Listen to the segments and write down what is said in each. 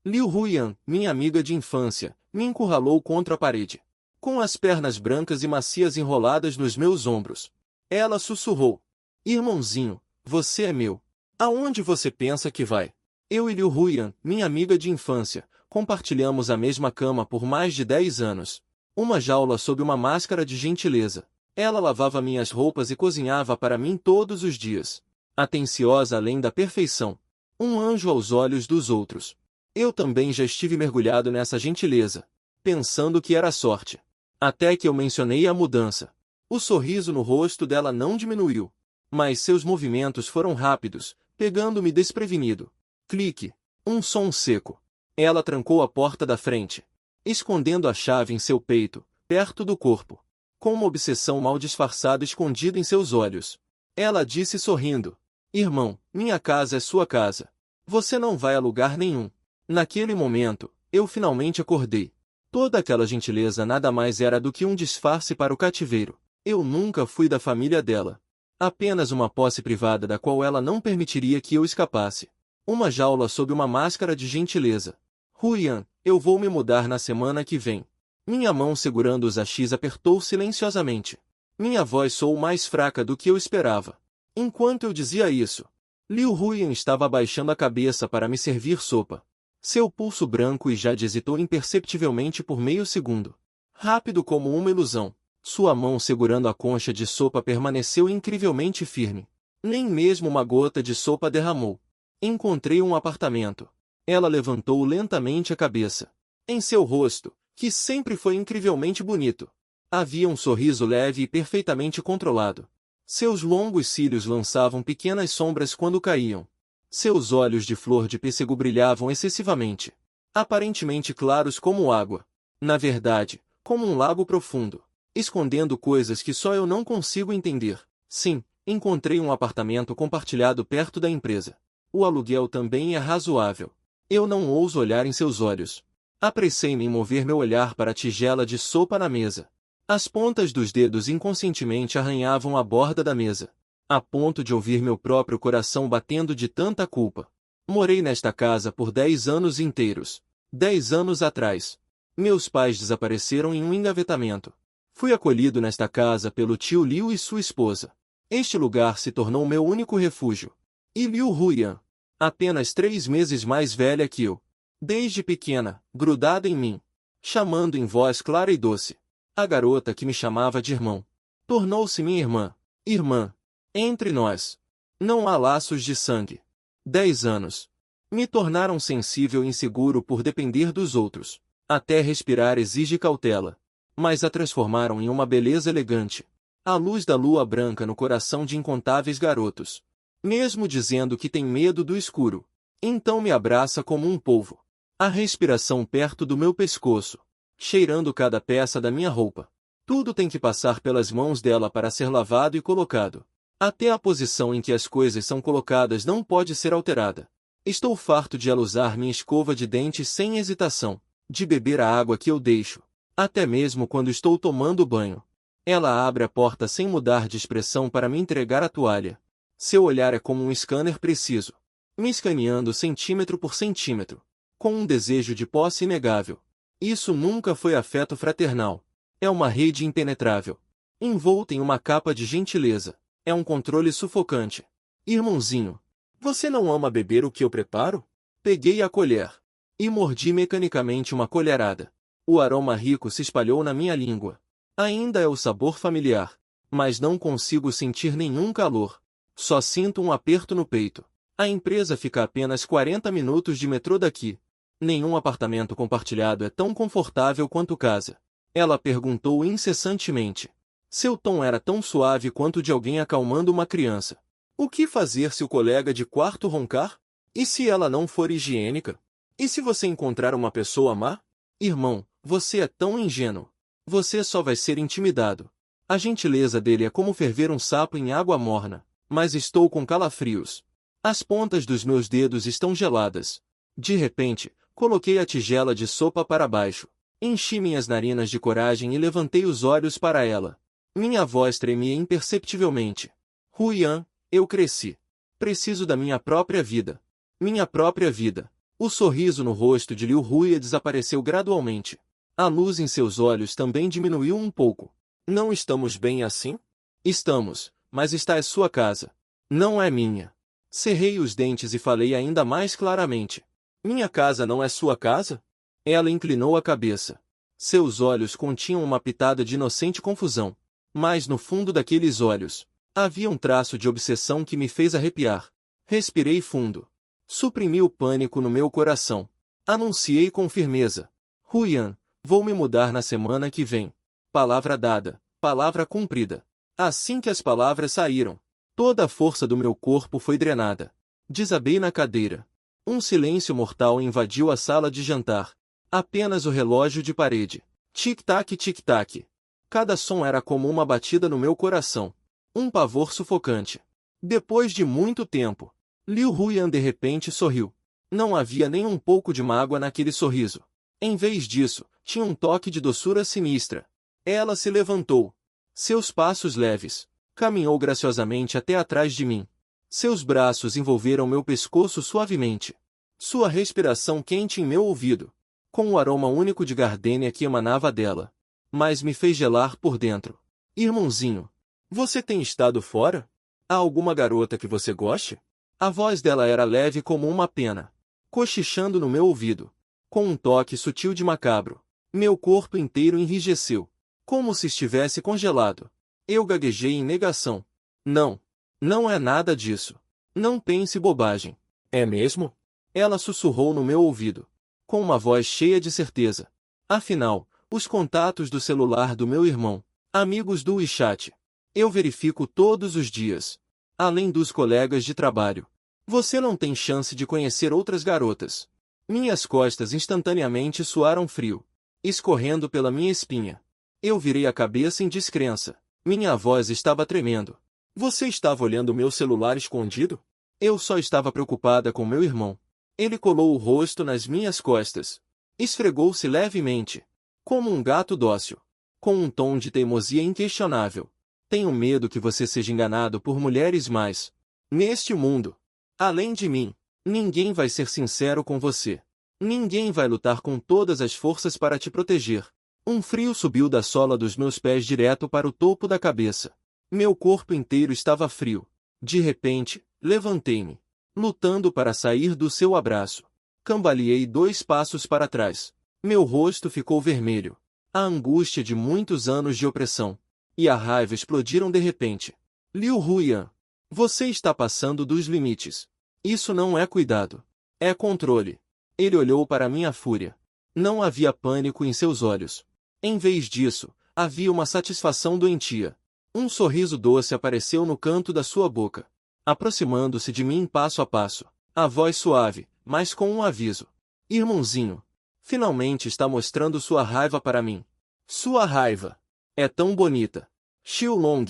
Liu Huyan, minha amiga de infância, me encurralou contra a parede, com as pernas brancas e macias enroladas nos meus ombros. Ela sussurrou: Irmãozinho, você é meu. Aonde você pensa que vai? Eu e Liu Huyan, minha amiga de infância, compartilhamos a mesma cama por mais de 10 anos. Uma jaula sob uma máscara de gentileza. Ela lavava minhas roupas e cozinhava para mim todos os dias. Atenciosa além da perfeição. Um anjo aos olhos dos outros. Eu também já estive mergulhado nessa gentileza, pensando que era sorte. Até que eu mencionei a mudança. O sorriso no rosto dela não diminuiu. Mas seus movimentos foram rápidos, pegando-me desprevenido. Clique. Um som seco. Ela trancou a porta da frente, escondendo a chave em seu peito, perto do corpo. Com uma obsessão mal disfarçada escondida em seus olhos. Ela disse sorrindo: Irmão, minha casa é sua casa. Você não vai a lugar nenhum. Naquele momento, eu finalmente acordei. Toda aquela gentileza nada mais era do que um disfarce para o cativeiro. Eu nunca fui da família dela. Apenas uma posse privada da qual ela não permitiria que eu escapasse. Uma jaula sob uma máscara de gentileza. Huyan, eu vou me mudar na semana que vem. Minha mão segurando os achis apertou silenciosamente. Minha voz soou mais fraca do que eu esperava. Enquanto eu dizia isso, Liu Huyan estava abaixando a cabeça para me servir sopa. Seu pulso branco e já hesitou imperceptivelmente por meio segundo. Rápido como uma ilusão, sua mão segurando a concha de sopa permaneceu incrivelmente firme. Nem mesmo uma gota de sopa derramou. Encontrei um apartamento. Ela levantou lentamente a cabeça. Em seu rosto, que sempre foi incrivelmente bonito, havia um sorriso leve e perfeitamente controlado. Seus longos cílios lançavam pequenas sombras quando caíam. Seus olhos de flor de pêssego brilhavam excessivamente. Aparentemente claros como água. Na verdade, como um lago profundo. Escondendo coisas que só eu não consigo entender. Sim, encontrei um apartamento compartilhado perto da empresa. O aluguel também é razoável. Eu não ouso olhar em seus olhos. Apressei-me em mover meu olhar para a tigela de sopa na mesa. As pontas dos dedos inconscientemente arranhavam a borda da mesa, a ponto de ouvir meu próprio coração batendo de tanta culpa. Morei nesta casa por 10 anos inteiros. 10 anos atrás, meus pais desapareceram em um engavetamento. Fui acolhido nesta casa pelo tio Liu e sua esposa. Este lugar se tornou meu único refúgio. E Liu Huyan, apenas 3 meses mais velha que eu, desde pequena, grudada em mim, chamando em voz clara e doce. A garota que me chamava de irmão tornou-se minha irmã. Irmã. Entre nós não há laços de sangue. 10 anos me tornaram sensível e inseguro por depender dos outros. Até respirar exige cautela. Mas a transformaram em uma beleza elegante. A luz da lua branca no coração de incontáveis garotos. Mesmo dizendo que tem medo do escuro, então me abraça como um polvo. A respiração perto do meu pescoço, cheirando cada peça da minha roupa. Tudo tem que passar pelas mãos dela para ser lavado e colocado. Até a posição em que as coisas são colocadas não pode ser alterada. Estou farto de ela usar minha escova de dentes sem hesitação, de beber a água que eu deixo, até mesmo quando estou tomando banho. Ela abre a porta sem mudar de expressão para me entregar a toalha. Seu olhar é como um scanner preciso, me escaneando centímetro por centímetro, com um desejo de posse inegável. Isso nunca foi afeto fraternal. É uma rede impenetrável, envolta em uma capa de gentileza. É um controle sufocante. Irmãozinho, você não ama beber o que eu preparo? Peguei a colher e mordi mecanicamente uma colherada. O aroma rico se espalhou na minha língua. Ainda é o sabor familiar, mas não consigo sentir nenhum calor. Só sinto um aperto no peito. A empresa fica a apenas 40 minutos de metrô daqui. Nenhum apartamento compartilhado é tão confortável quanto casa. Ela perguntou incessantemente. Seu tom era tão suave quanto de alguém acalmando uma criança. O que fazer se o colega de quarto roncar? E se ela não for higiênica? E se você encontrar uma pessoa má? Irmão, você é tão ingênuo. Você só vai ser intimidado. A gentileza dele é como ferver um sapo em água morna. Mas estou com calafrios. As pontas dos meus dedos estão geladas. De repente, coloquei a tigela de sopa para baixo. Enchi minhas narinas de coragem e levantei os olhos para ela. Minha voz tremia imperceptivelmente. Huyan, eu cresci. Preciso da minha própria vida. Minha própria vida. O sorriso no rosto de Liu Huia desapareceu gradualmente. A luz em seus olhos também diminuiu um pouco. Não estamos bem assim? Estamos, mas esta é sua casa. Não é minha. Cerrei os dentes e falei ainda mais claramente. Minha casa não é sua casa? Ela inclinou a cabeça. Seus olhos continham uma pitada de inocente confusão. Mas no fundo daqueles olhos, havia um traço de obsessão que me fez arrepiar. Respirei fundo. Suprimi o pânico no meu coração. Anunciei com firmeza. Huyan, vou me mudar na semana que vem. Palavra dada, palavra cumprida. Assim que as palavras saíram, toda a força do meu corpo foi drenada. Desabei na cadeira. Um silêncio mortal invadiu a sala de jantar. Apenas o relógio de parede. Tic-tac, tic-tac. Cada som era como uma batida no meu coração. Um pavor sufocante. Depois de muito tempo, Liu Huyan de repente sorriu. Não havia nem um pouco de mágoa naquele sorriso. Em vez disso, tinha um toque de doçura sinistra. Ela se levantou. Seus passos leves. Caminhou graciosamente até atrás de mim. Seus braços envolveram meu pescoço suavemente. Sua respiração quente em meu ouvido, com o aroma único de gardênia que emanava dela. Mas me fez gelar por dentro. Irmãozinho, você tem estado fora? Há alguma garota que você goste? A voz dela era leve como uma pena, cochichando no meu ouvido, com um toque sutil de macabro. Meu corpo inteiro enrijeceu, como se estivesse congelado. Eu gaguejei em negação. Não, não é nada disso. Não pense bobagem. É mesmo? Ela sussurrou no meu ouvido, com uma voz cheia de certeza. Afinal, os contatos do celular do meu irmão, amigos do WeChat, eu verifico todos os dias. Além dos colegas de trabalho. Você não tem chance de conhecer outras garotas. Minhas costas instantaneamente suaram frio, escorrendo pela minha espinha. Eu virei a cabeça em descrença. Minha voz estava tremendo. Você estava olhando meu celular escondido? Eu só estava preocupada com meu irmão. Ele colou o rosto nas minhas costas. Esfregou-se levemente, como um gato dócil, com um tom de teimosia inquestionável. Tenho medo que você seja enganado por mulheres mais. Neste mundo, além de mim, ninguém vai ser sincero com você. Ninguém vai lutar com todas as forças para te proteger. Um frio subiu da sola dos meus pés direto para o topo da cabeça. Meu corpo inteiro estava frio. De repente, levantei-me, lutando para sair do seu abraço. Cambaleei 2 passos para trás. Meu rosto ficou vermelho. A angústia de muitos anos de opressão e a raiva explodiram de repente. Liu Huyan, você está passando dos limites. Isso não é cuidado. É controle. Ele olhou para minha fúria. Não havia pânico em seus olhos. Em vez disso, havia uma satisfação doentia. Um sorriso doce apareceu no canto da sua boca, aproximando-se de mim passo a passo. A voz suave, mas com um aviso. Irmãozinho, finalmente está mostrando sua raiva para mim. Sua raiva é tão bonita. Xiu Long,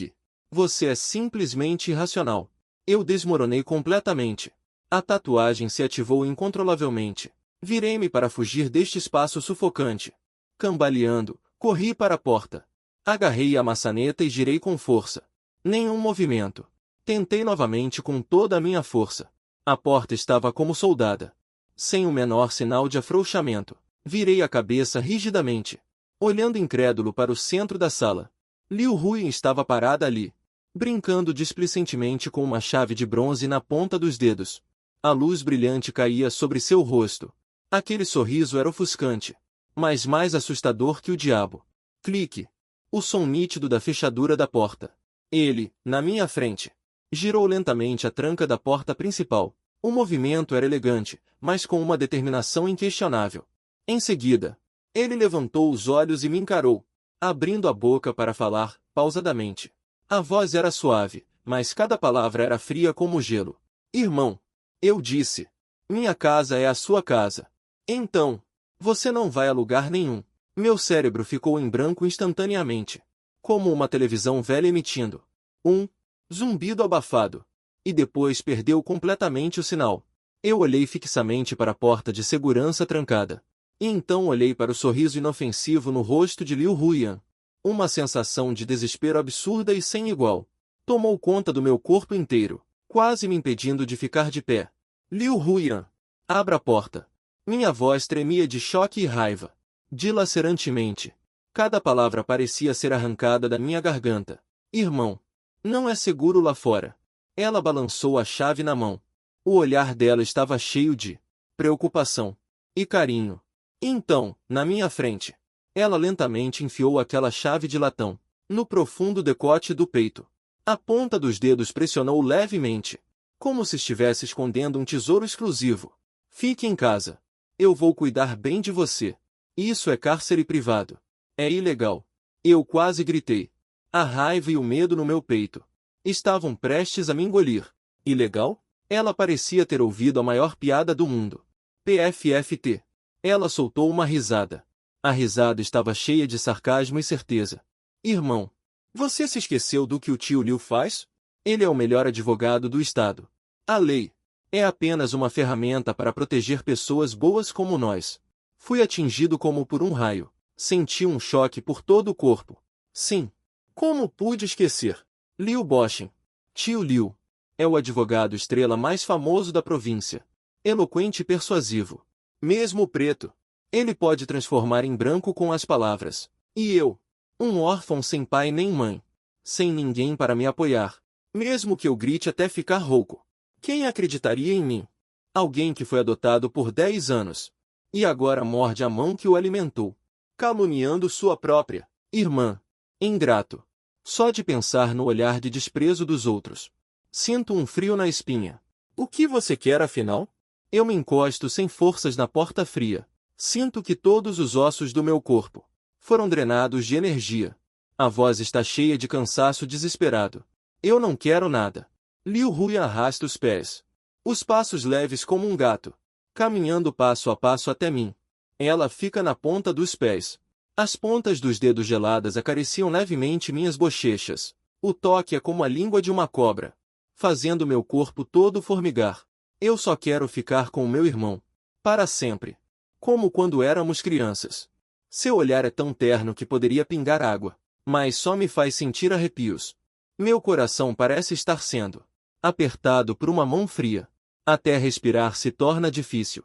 você é simplesmente irracional. Eu desmoronei completamente. A tatuagem se ativou incontrolavelmente. Virei-me para fugir deste espaço sufocante. Cambaleando, corri para a porta. Agarrei a maçaneta e girei com força. Nenhum movimento. Tentei novamente com toda a minha força. A porta estava como soldada, sem o menor sinal de afrouxamento. Virei a cabeça rigidamente, olhando incrédulo para o centro da sala. Liu Huyan estava parada ali, brincando displicentemente com uma chave de bronze na ponta dos dedos. A luz brilhante caía sobre seu rosto. Aquele sorriso era ofuscante, mas mais assustador que o diabo. Clique. O som nítido da fechadura da porta. Ele, na minha frente, girou lentamente a tranca da porta principal. O movimento era elegante, mas com uma determinação inquestionável. Em seguida, ele levantou os olhos e me encarou, abrindo a boca para falar, pausadamente. A voz era suave, mas cada palavra era fria como gelo. Irmão, eu disse. Minha casa é a sua casa. Então, você não vai a lugar nenhum. Meu cérebro ficou em branco instantaneamente, como uma televisão velha emitindo um zumbido abafado, e depois perdeu completamente o sinal. Eu olhei fixamente para a porta de segurança trancada, e então olhei para o sorriso inofensivo no rosto de Liu Huyan. Uma sensação de desespero absurda e sem igual tomou conta do meu corpo inteiro, quase me impedindo de ficar de pé. Liu Huyan, abra a porta. Minha voz tremia de choque e raiva. Dilacerantemente. Cada palavra parecia ser arrancada da minha garganta. Irmão, não é seguro lá fora. Ela balançou a chave na mão. O olhar dela estava cheio de preocupação e carinho. Então, na minha frente, ela lentamente enfiou aquela chave de latão no profundo decote do peito. A ponta dos dedos pressionou levemente, como se estivesse escondendo um tesouro exclusivo. Fique em casa. Eu vou cuidar bem de você. Isso é cárcere privado. É ilegal. Eu quase gritei. A raiva e o medo no meu peito estavam prestes a me engolir. Ilegal? Ela parecia ter ouvido a maior piada do mundo. PFFT. Ela soltou uma risada. A risada estava cheia de sarcasmo e certeza. Irmão, você se esqueceu do que o tio Liu faz? Ele é o melhor advogado do estado. A lei é apenas uma ferramenta para proteger pessoas boas como nós. Fui atingido como por um raio. Senti um choque por todo o corpo. Sim. Como pude esquecer? Liu Bochen. Tio Liu. É o advogado estrela mais famoso da província. Eloquente e persuasivo. Mesmo preto. Ele pode transformar em branco com as palavras. E eu? Um órfão sem pai nem mãe. Sem ninguém para me apoiar. Mesmo que eu grite até ficar rouco. Quem acreditaria em mim? Alguém que foi adotado por 10 anos. E agora morde a mão que o alimentou. Caluniando sua própria irmã. Ingrato. Só de pensar no olhar de desprezo dos outros. Sinto um frio na espinha. O que você quer afinal? Eu me encosto sem forças na porta fria. Sinto que todos os ossos do meu corpo foram drenados de energia. A voz está cheia de cansaço desesperado. Eu não quero nada. Liu Hui arrasta os pés. Os passos leves como um gato. Caminhando passo a passo até mim. Ela fica na ponta dos pés. As pontas dos dedos geladas acariciam levemente minhas bochechas. O toque é como a língua de uma cobra, fazendo meu corpo todo formigar. Eu só quero ficar com o meu irmão. Para sempre. Como quando éramos crianças. Seu olhar é tão terno que poderia pingar água, mas só me faz sentir arrepios. Meu coração parece estar sendo apertado por uma mão fria. Até respirar se torna difícil.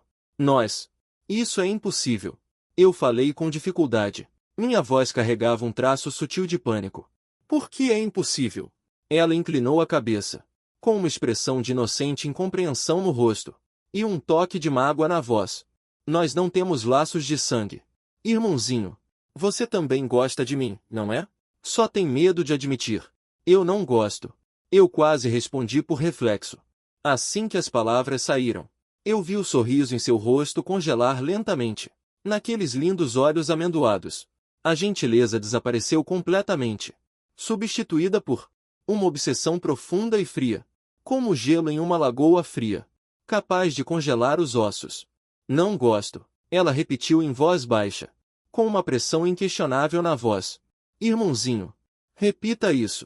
Isso é impossível. Eu falei com dificuldade. Minha voz carregava um traço sutil de pânico. Por que é impossível? Ela inclinou a cabeça, com uma expressão de inocente incompreensão no rosto, e um toque de mágoa na voz. Nós não temos laços de sangue. Irmãozinho, você também gosta de mim, não é? Só tem medo de admitir. Eu não gosto. Eu quase respondi por reflexo. Assim que as palavras saíram, eu vi o sorriso em seu rosto congelar lentamente. Naqueles lindos olhos amendoados, a gentileza desapareceu completamente, substituída por uma obsessão profunda e fria, como gelo em uma lagoa fria, capaz de congelar os ossos. Não gosto, ela repetiu em voz baixa, com uma pressão inquestionável na voz. Irmãozinho, repita isso.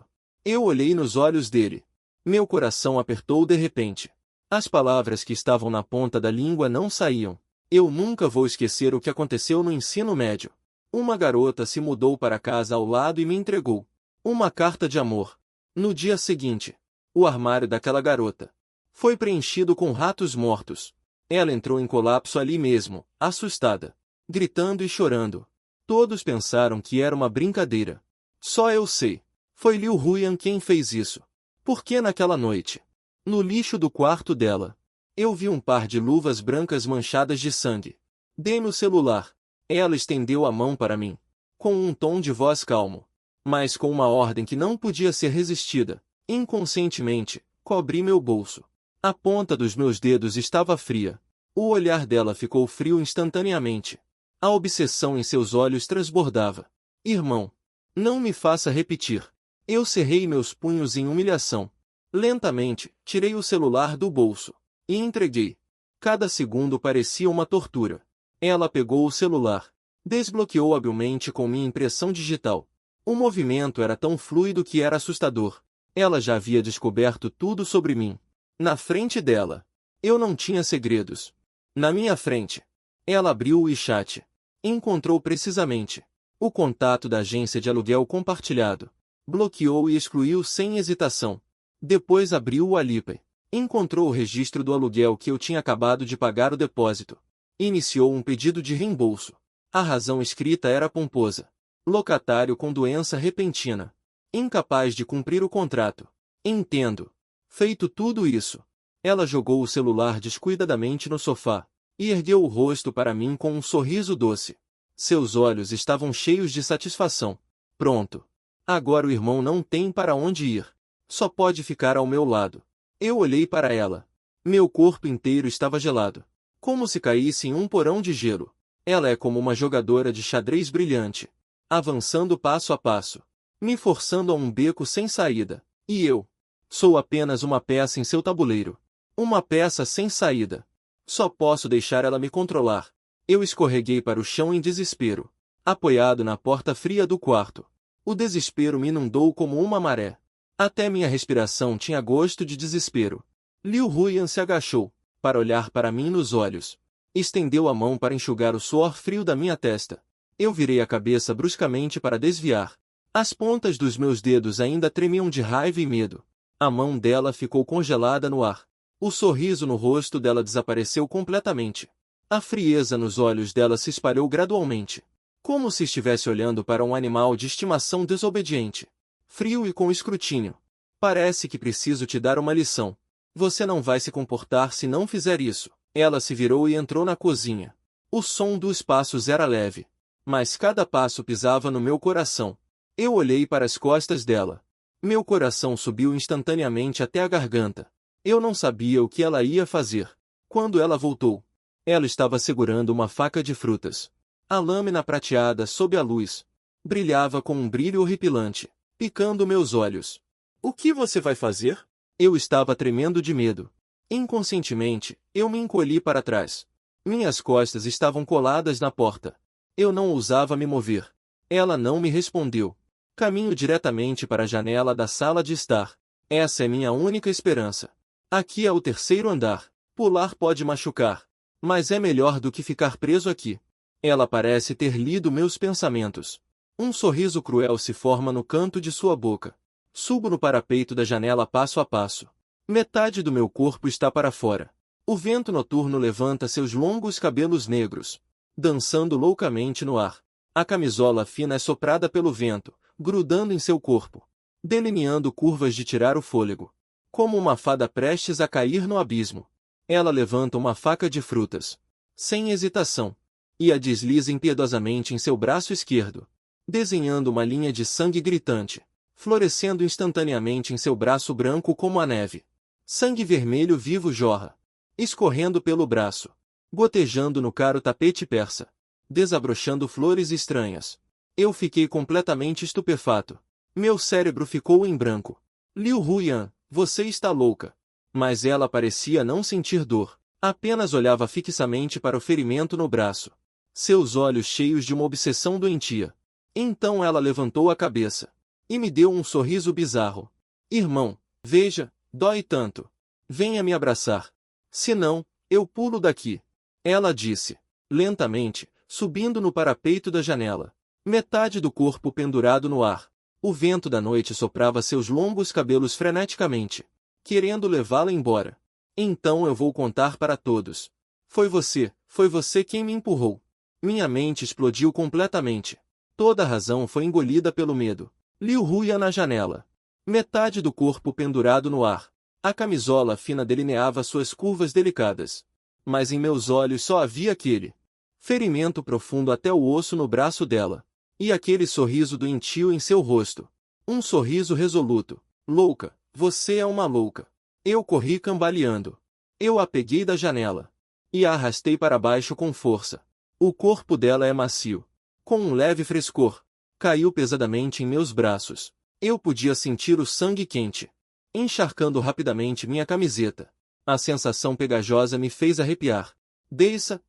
Eu olhei nos olhos dele. Meu coração apertou de repente. As palavras que estavam na ponta da língua não saíam. Eu nunca vou esquecer o que aconteceu no ensino médio. Uma garota se mudou para casa ao lado e me entregou uma carta de amor. No dia seguinte, o armário daquela garota foi preenchido com ratos mortos. Ela entrou em colapso ali mesmo, assustada, gritando e chorando. Todos pensaram que era uma brincadeira. Só eu sei. Foi Liu Huyan quem fez isso. Porque naquela noite, no lixo do quarto dela, eu vi um par de luvas brancas manchadas de sangue. Dei-me o celular. Ela estendeu a mão para mim, com um tom de voz calmo, mas com uma ordem que não podia ser resistida. Inconscientemente, cobri meu bolso. A ponta dos meus dedos estava fria. O olhar dela ficou frio instantaneamente. A obsessão em seus olhos transbordava. Irmão, não me faça repetir. Eu cerrei meus punhos em humilhação. Lentamente, tirei o celular do bolso e entreguei. Cada segundo parecia uma tortura. Ela pegou o celular, desbloqueou habilmente com minha impressão digital. O movimento era tão fluido que era assustador. Ela já havia descoberto tudo sobre mim. Na frente dela, eu não tinha segredos. Na minha frente, ela abriu o WeChat. Encontrou precisamente o contato da agência de aluguel compartilhado. Bloqueou e excluiu sem hesitação. Depois abriu o Alipay. Encontrou o registro do aluguel que eu tinha acabado de pagar o depósito. Iniciou um pedido de reembolso. A razão escrita era pomposa. Locatário com doença repentina. Incapaz de cumprir o contrato. Entendo. Feito tudo isso, ela jogou o celular descuidadamente no sofá e ergueu o rosto para mim com um sorriso doce. Seus olhos estavam cheios de satisfação. Pronto. Agora o irmão não tem para onde ir. Só pode ficar ao meu lado. Eu olhei para ela. Meu corpo inteiro estava gelado. Como se caísse em um porão de gelo. Ela é como uma jogadora de xadrez brilhante. Avançando passo a passo. Me forçando a um beco sem saída. E eu? Sou apenas uma peça em seu tabuleiro. Uma peça sem saída. Só posso deixar ela me controlar. Eu escorreguei para o chão em desespero. Apoiado na porta fria do quarto. O desespero me inundou como uma maré. Até minha respiração tinha gosto de desespero. Liu Huyan se agachou, para olhar para mim nos olhos. Estendeu a mão para enxugar o suor frio da minha testa. Eu virei a cabeça bruscamente para desviar. As pontas dos meus dedos ainda tremiam de raiva e medo. A mão dela ficou congelada no ar. O sorriso no rosto dela desapareceu completamente. A frieza nos olhos dela se espalhou gradualmente. Como se estivesse olhando para um animal de estimação desobediente. Frio e com escrutínio. Parece que preciso te dar uma lição. Você não vai se comportar se não fizer isso. Ela se virou e entrou na cozinha. O som dos passos era leve. Mas cada passo pisava no meu coração. Eu olhei para as costas dela. Meu coração subiu instantaneamente até a garganta. Eu não sabia o que ela ia fazer. Quando ela voltou, ela estava segurando uma faca de frutas. A lâmina prateada sob a luz brilhava com um brilho horripilante, picando meus olhos. O que você vai fazer? Eu estava tremendo de medo. Inconscientemente, eu me encolhi para trás. Minhas costas estavam coladas na porta. Eu não ousava me mover. Ela não me respondeu. Caminho diretamente para a janela da sala de estar. Essa é minha única esperança. Aqui é o terceiro andar. Pular pode machucar. Mas é melhor do que ficar preso aqui. Ela parece ter lido meus pensamentos. Um sorriso cruel se forma no canto de sua boca. Subo no parapeito da janela passo a passo. Metade do meu corpo está para fora. O vento noturno levanta seus longos cabelos negros, dançando loucamente no ar. A camisola fina é soprada pelo vento, grudando em seu corpo, delineando curvas de tirar o fôlego. Como uma fada prestes a cair no abismo. Ela levanta uma faca de frutas, sem hesitação, e a desliza impiedosamente em seu braço esquerdo, desenhando uma linha de sangue gritante, florescendo instantaneamente em seu braço branco como a neve. Sangue vermelho vivo jorra, escorrendo pelo braço, gotejando no caro tapete persa, desabrochando flores estranhas. Eu fiquei completamente estupefato. Meu cérebro ficou em branco. Liu Huyan, você está louca. Mas ela parecia não sentir dor. Apenas olhava fixamente para o ferimento no braço. Seus olhos cheios de uma obsessão doentia. Então ela levantou a cabeça. E me deu um sorriso bizarro. Irmão, veja, dói tanto. Venha me abraçar. Senão, eu pulo daqui. Ela disse, lentamente, subindo no parapeito da janela. Metade do corpo pendurado no ar. O vento da noite soprava seus longos cabelos freneticamente, querendo levá-la embora. Então eu vou contar para todos. Foi você quem me empurrou. Minha mente explodiu completamente. Toda a razão foi engolida pelo medo. Liu Huyan na janela. Metade do corpo pendurado no ar. A camisola fina delineava suas curvas delicadas. Mas em meus olhos só havia aquele ferimento profundo até o osso no braço dela. E aquele sorriso doentio em seu rosto. Um sorriso resoluto. Louca, você é uma louca. Eu corri cambaleando. Eu a peguei da janela. E a arrastei para baixo com força. O corpo dela é macio. Com um leve frescor. Caiu pesadamente em meus braços. Eu podia sentir o sangue quente, encharcando rapidamente minha camiseta. A sensação pegajosa me fez arrepiar. Desça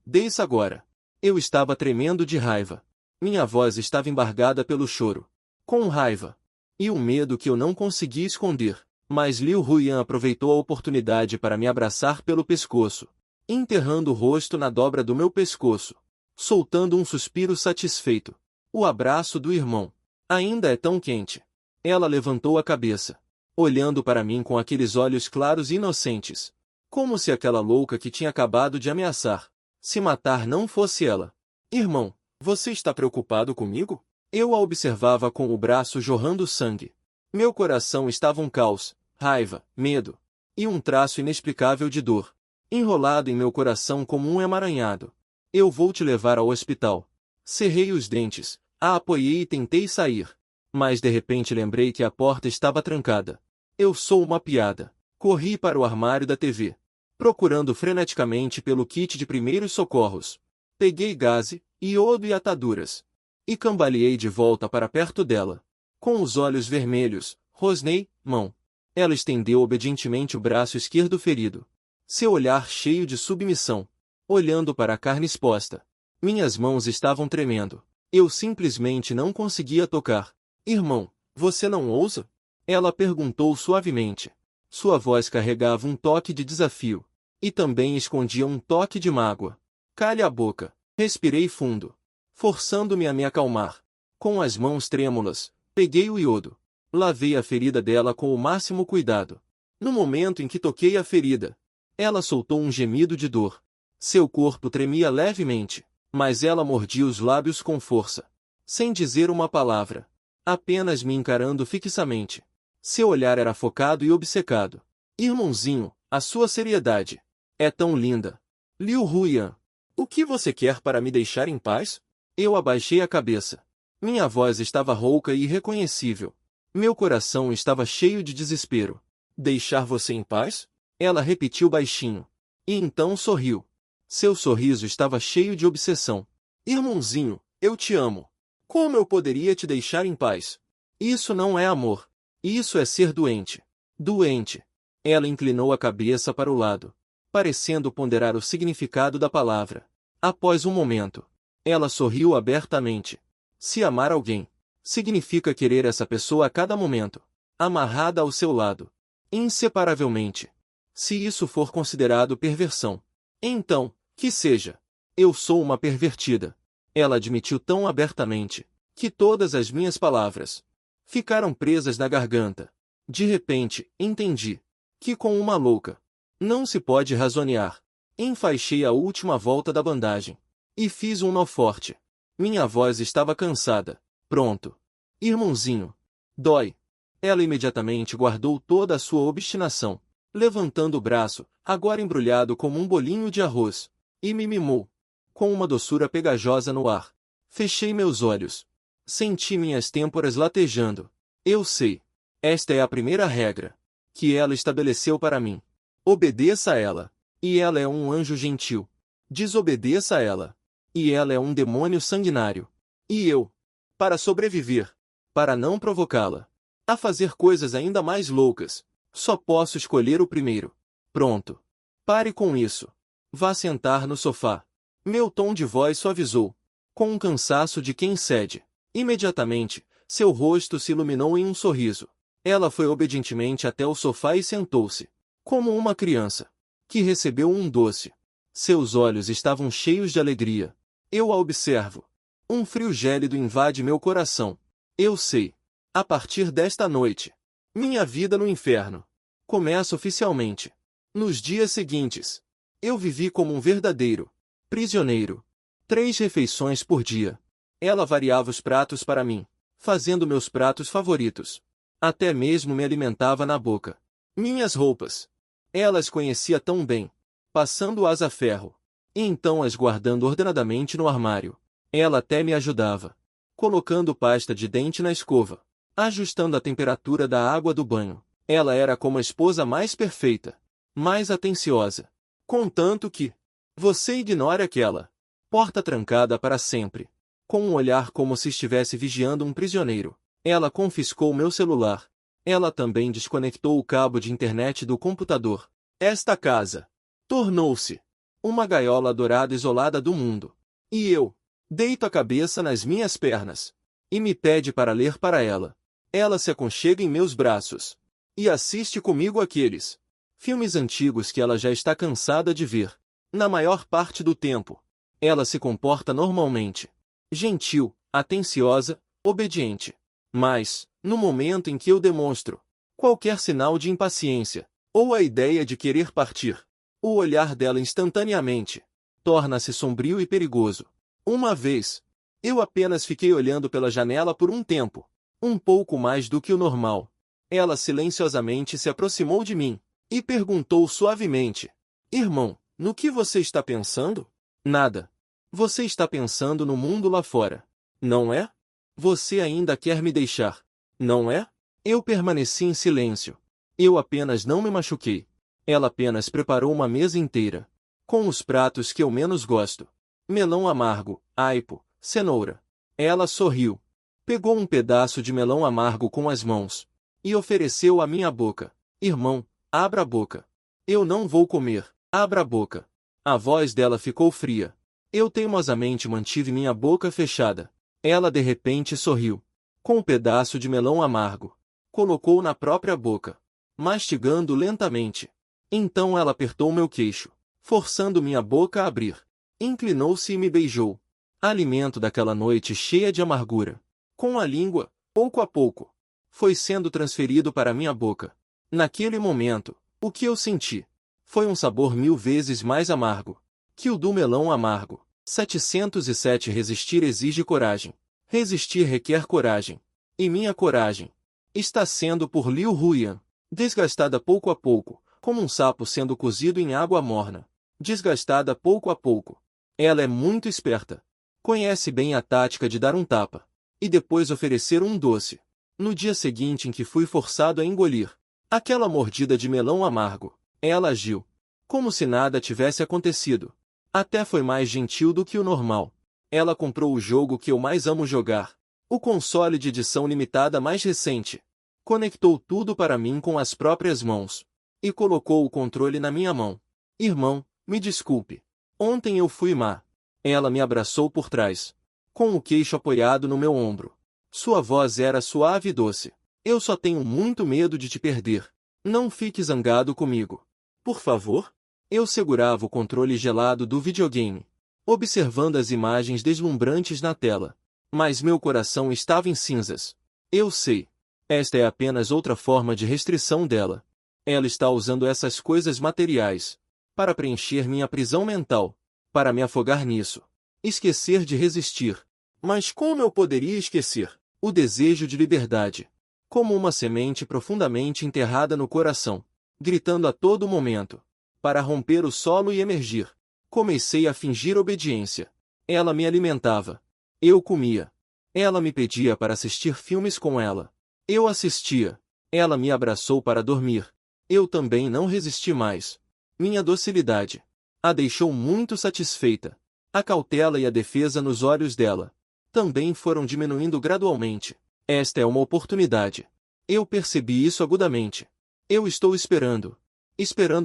agora. Eu estava tremendo de raiva. Minha voz estava embargada pelo choro. Com raiva. E o medo que eu não conseguia esconder. Mas Liu Huyan aproveitou a oportunidade para me abraçar pelo pescoço, enterrando o rosto na dobra do meu pescoço, soltando um suspiro satisfeito. O abraço do irmão. Ainda é tão quente. Ela levantou a cabeça, olhando para mim com aqueles olhos claros e inocentes. Como se aquela louca que tinha acabado de ameaçar Se matar não fosse ela. Irmão, você está preocupado comigo? Eu a observava com o braço jorrando sangue. Meu coração estava um caos, raiva, medo e um traço inexplicável de dor, enrolado em meu coração como um emaranhado. Eu vou te levar ao hospital. Cerrei os dentes, a apoiei e tentei sair. Mas de repente lembrei que a porta estava trancada. Eu sou uma piada. Corri para o armário da TV, procurando freneticamente pelo kit de primeiros socorros. Peguei gaze, iodo e ataduras. E cambaleei de volta para perto dela. Com os olhos vermelhos, rosnei, mão. Ela estendeu obedientemente o braço esquerdo ferido. Seu olhar cheio de submissão, olhando para a carne exposta. Minhas mãos estavam tremendo. Eu simplesmente não conseguia tocar. Irmão, você não ousa? Ela perguntou suavemente. Sua voz carregava um toque de desafio. E também escondia um toque de mágoa. Cale a boca. Respirei fundo, forçando-me a me acalmar. Com as mãos trêmulas, peguei o iodo. Lavei a ferida dela com o máximo cuidado. No momento em que toquei a ferida, ela soltou um gemido de dor. Seu corpo tremia levemente, mas ela mordia os lábios com força, sem dizer uma palavra, apenas me encarando fixamente. Seu olhar era focado e obcecado. Irmãozinho, a sua seriedade é tão linda. Liu Huyan, o que você quer para me deixar em paz? Eu abaixei a cabeça. Minha voz estava rouca e irreconhecível. Meu coração estava cheio de desespero. Deixar você em paz? Ela repetiu baixinho. E então sorriu. Seu sorriso estava cheio de obsessão. Irmãozinho, eu te amo. Como eu poderia te deixar em paz? Isso não é amor. Isso é ser doente. Doente. Ela inclinou a cabeça para o lado, parecendo ponderar o significado da palavra. Após um momento, ela sorriu abertamente. Se amar alguém significa querer essa pessoa a cada momento, amarrada ao seu lado, inseparavelmente. Se isso for considerado perversão, então, que seja. Eu sou uma pervertida. Ela admitiu tão abertamente, que todas as minhas palavras ficaram presas na garganta. De repente, entendi que com uma louca não se pode razonear. Enfaixei a última volta da bandagem e fiz um nó forte. Minha voz estava cansada. Pronto. Irmãozinho. Dói. Ela imediatamente guardou toda a sua obstinação, levantando o braço, agora embrulhado como um bolinho de arroz, e me mimou, com uma doçura pegajosa no ar. Fechei meus olhos. Senti minhas têmporas latejando. Eu sei. Esta é a primeira regra que ela estabeleceu para mim. Obedeça a ela, e ela é um anjo gentil. Desobedeça a ela, e ela é um demônio sanguinário. E eu, para sobreviver, para não provocá-la a fazer coisas ainda mais loucas, só posso escolher o primeiro. Pronto. Pare com isso. Vá sentar no sofá. Meu tom de voz suavizou, com um cansaço de quem cede. Imediatamente, seu rosto se iluminou em um sorriso. Ela foi obedientemente até o sofá e sentou-se, como uma criança que recebeu um doce. Seus olhos estavam cheios de alegria. Eu a observo. Um frio gélido invade meu coração. Eu sei. A partir desta noite, minha vida no inferno começa oficialmente. Nos dias seguintes, eu vivi como um verdadeiro prisioneiro. 3 refeições por dia. Ela variava os pratos para mim, fazendo meus pratos favoritos. Até mesmo me alimentava na boca. Minhas roupas, ela as conhecia tão bem, passando-as a ferro, e então as guardando ordenadamente no armário. Ela até me ajudava, colocando pasta de dente na escova, ajustando a temperatura da água do banho. Ela era como a esposa mais perfeita, mais atenciosa. Contanto que você ignore aquela porta trancada para sempre. Com um olhar como se estivesse vigiando um prisioneiro, ela confiscou meu celular. Ela também desconectou o cabo de internet do computador. Esta casa tornou-se uma gaiola dourada isolada do mundo. E eu deito a cabeça nas minhas pernas e me pede para ler para ela. Ela se aconchega em meus braços e assiste comigo aqueles filmes antigos que ela já está cansada de ver. Na maior parte do tempo, ela se comporta normalmente, gentil, atenciosa, obediente. Mas, no momento em que eu demonstro qualquer sinal de impaciência ou a ideia de querer partir, o olhar dela instantaneamente torna-se sombrio e perigoso. Uma vez, eu apenas fiquei olhando pela janela por um tempo, um pouco mais do que o normal. Ela silenciosamente se aproximou de mim e perguntou suavemente: Irmão, no que você está pensando? Nada. Você está pensando no mundo lá fora, não é? Você ainda quer me deixar, não é? Eu permaneci em silêncio. Eu apenas não me machuquei. Ela apenas preparou uma mesa inteira, com os pratos que eu menos gosto. Melão amargo, aipo, cenoura. Ela sorriu. Pegou um pedaço de melão amargo com as mãos e ofereceu à minha boca. Irmão, abra a boca. Eu não vou comer. Abra a boca. A voz dela ficou fria. Eu teimosamente mantive minha boca fechada. Ela de repente sorriu. Com um pedaço de melão amargo, colocou na própria boca, mastigando lentamente. Então ela apertou meu queixo, forçando minha boca a abrir. Inclinou-se e me beijou. Alimento daquela noite cheia de amargura. Com a língua, pouco a pouco, foi sendo transferido para minha boca. Naquele momento, o que eu senti foi um sabor 1000 vezes mais amargo que o do melão amargo. 707 Resistir exige coragem. Resistir requer coragem. E minha coragem está sendo por Liu Huyan, desgastada pouco a pouco, como um sapo sendo cozido em água morna. Desgastada pouco a pouco. Ela é muito esperta. Conhece bem a tática de dar um tapa e depois oferecer um doce. No dia seguinte em que fui forçado a engolir aquela mordida de melão amargo, ela agiu como se nada tivesse acontecido. Até foi mais gentil do que o normal. Ela comprou o jogo que eu mais amo jogar, o console de edição limitada mais recente. Conectou tudo para mim com as próprias mãos e colocou o controle na minha mão. Irmão, me desculpe. Ontem eu fui má. Ela me abraçou por trás, com o queixo apoiado no meu ombro. Sua voz era suave e doce. Eu só tenho muito medo de te perder. Não fique zangado comigo. Por favor? Eu segurava o controle gelado do videogame, observando as imagens deslumbrantes na tela. Mas meu coração estava em cinzas. Eu sei. Esta é apenas outra forma de restrição dela. Ela está usando essas coisas materiais para preencher minha prisão mental, para me afogar nisso. Esquecer de resistir. Mas como eu poderia esquecer o desejo de liberdade? Como uma semente profundamente enterrada no coração, gritando a todo momento para romper o solo e emergir. Comecei a fingir obediência. Ela me alimentava. Eu comia. Ela me pedia para assistir filmes com ela. Eu assistia. Ela me abraçou para dormir. Eu também não resisti mais. Minha docilidade a deixou muito satisfeita. A cautela e a defesa nos olhos dela também foram diminuindo gradualmente. Esta é uma oportunidade. Eu percebi isso agudamente. Eu estou esperando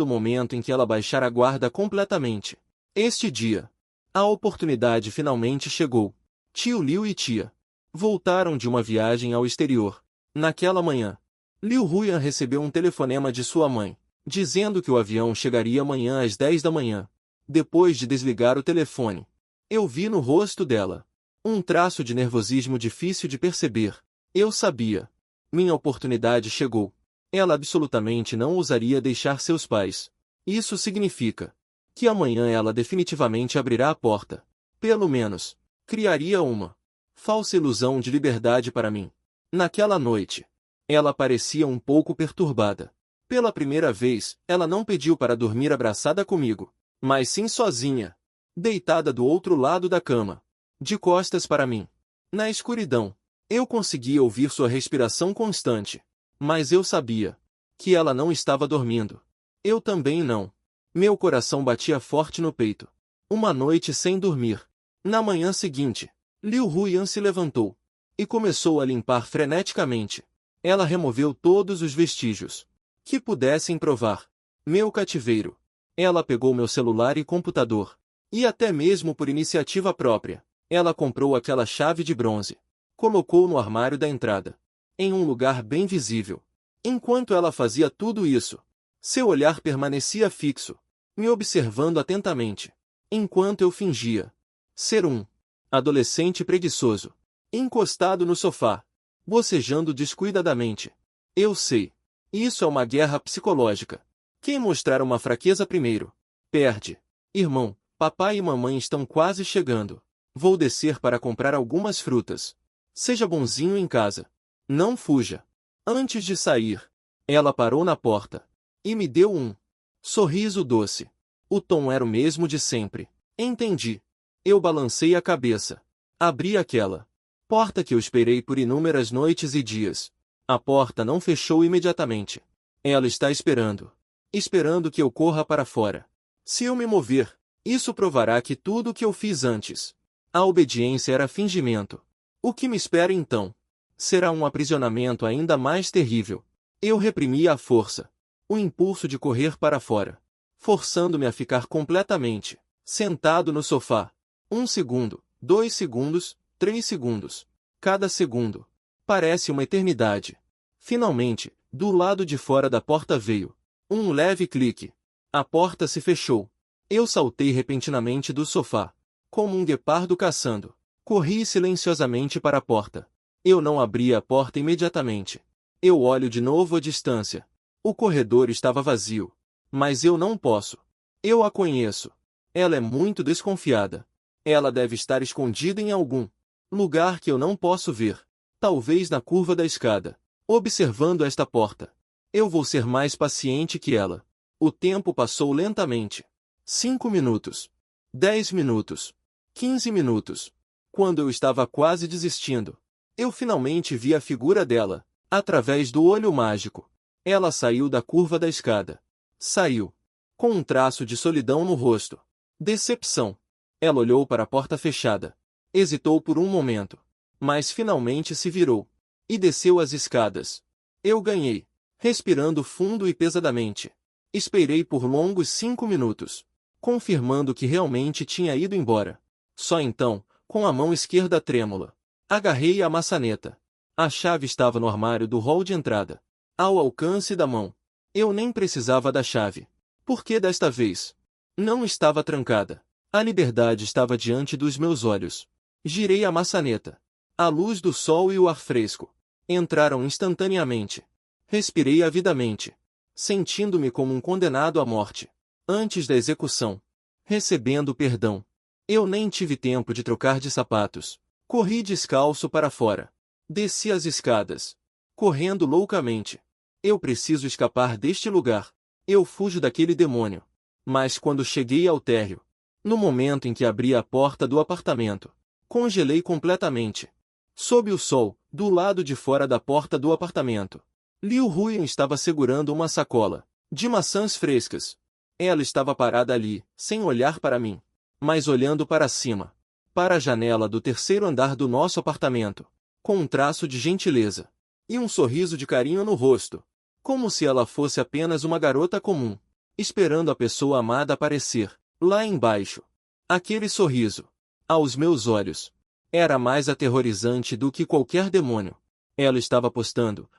o momento em que ela baixar a guarda completamente. Este dia, a oportunidade finalmente chegou. Tio Liu e tia voltaram de uma viagem ao exterior. Naquela manhã, Liu Huyan recebeu um telefonema de sua mãe, dizendo que o avião chegaria amanhã às 10 da manhã. Depois de desligar o telefone, eu vi no rosto dela um traço de nervosismo difícil de perceber. Eu sabia. Minha oportunidade chegou. Ela absolutamente não ousaria deixar seus pais. Isso significa que amanhã ela definitivamente abrirá a porta. Pelo menos, criaria uma falsa ilusão de liberdade para mim. Naquela noite, ela parecia um pouco perturbada. Pela primeira vez, ela não pediu para dormir abraçada comigo, mas sim sozinha, deitada do outro lado da cama, de costas para mim. Na escuridão, eu conseguia ouvir sua respiração constante. Mas eu sabia que ela não estava dormindo. Eu também não. Meu coração batia forte no peito. Uma noite sem dormir. Na manhã seguinte, Liu Huyan se levantou e começou a limpar freneticamente. Ela removeu todos os vestígios que pudessem provar meu cativeiro. Ela pegou meu celular e computador, e até mesmo por iniciativa própria, ela comprou aquela chave de bronze. Colocou no armário da entrada, em um lugar bem visível. Enquanto ela fazia tudo isso, seu olhar permanecia fixo, me observando atentamente, enquanto eu fingia ser um adolescente preguiçoso, encostado no sofá, bocejando descuidadamente. Eu sei. Isso é uma guerra psicológica. Quem mostrar uma fraqueza primeiro, perde. Irmão, Papai e mamãe estão quase chegando. Vou descer para comprar algumas frutas. Seja bonzinho em casa. Não fuja. Antes de sair, ela parou na porta e me deu um sorriso doce. O tom era o mesmo de sempre. Entendi. Eu balancei a cabeça. Abri aquela porta que eu esperei por inúmeras noites e dias. A porta não fechou imediatamente. Ela está esperando. Esperando que eu corra para fora. Se eu me mover, isso provará que tudo o que eu fiz antes, a obediência era fingimento. O que me espera então? Será um aprisionamento ainda mais terrível. Eu reprimi à força o impulso de correr para fora, forçando-me a ficar completamente sentado no sofá. 1 segundo, 2 segundos, 3 segundos. Cada segundo parece uma eternidade. Finalmente, do lado de fora da porta veio um leve clique. A porta se fechou. Eu saltei repentinamente do sofá, como um guepardo caçando. Corri silenciosamente para a porta. Eu não abri a porta imediatamente. Eu olho de novo à distância. O corredor estava vazio. Mas eu não posso. Eu a conheço. Ela é muito desconfiada. Ela deve estar escondida em algum lugar que eu não posso ver. Talvez na curva da escada. Observando esta porta. Eu vou ser mais paciente que ela. O tempo passou lentamente. 5 minutos. 10 minutos. 15 minutos. Quando eu estava quase desistindo, eu finalmente vi a figura dela, através do olho mágico. Ela saiu da curva da escada. Saiu. Com um traço de solidão no rosto. Decepção. Ela olhou para a porta fechada. Hesitou por um momento. Mas finalmente se virou. E desceu as escadas. Eu ganhei. Respirando fundo e pesadamente. Esperei por longos 5 minutos. Confirmando que realmente tinha ido embora. Só então, com a mão esquerda trêmula, agarrei a maçaneta. A chave estava no armário do hall de entrada. Ao alcance da mão. Eu nem precisava da chave. Porque desta vez não estava trancada. A liberdade estava diante dos meus olhos. Girei a maçaneta. A luz do sol e o ar fresco entraram instantaneamente. Respirei avidamente, sentindo-me como um condenado à morte. Antes da execução. Recebendo perdão. Eu nem tive tempo de trocar de sapatos. Corri descalço para fora. Desci as escadas, correndo loucamente. Eu preciso escapar deste lugar. Eu fujo daquele demônio. Mas quando cheguei ao térreo, no momento em que abri a porta do apartamento, congelei completamente. Sob o sol, do lado de fora da porta do apartamento, Liu Huyan estava segurando uma sacola de maçãs frescas. Ela estava parada ali, sem olhar para mim, mas olhando para cima, para a janela do terceiro andar do nosso apartamento, com um traço de gentileza e um sorriso de carinho no rosto, como se ela fosse apenas uma garota comum, esperando a pessoa amada aparecer, lá embaixo. Aquele sorriso, aos meus olhos, era mais aterrorizante do que qualquer demônio. Ela estava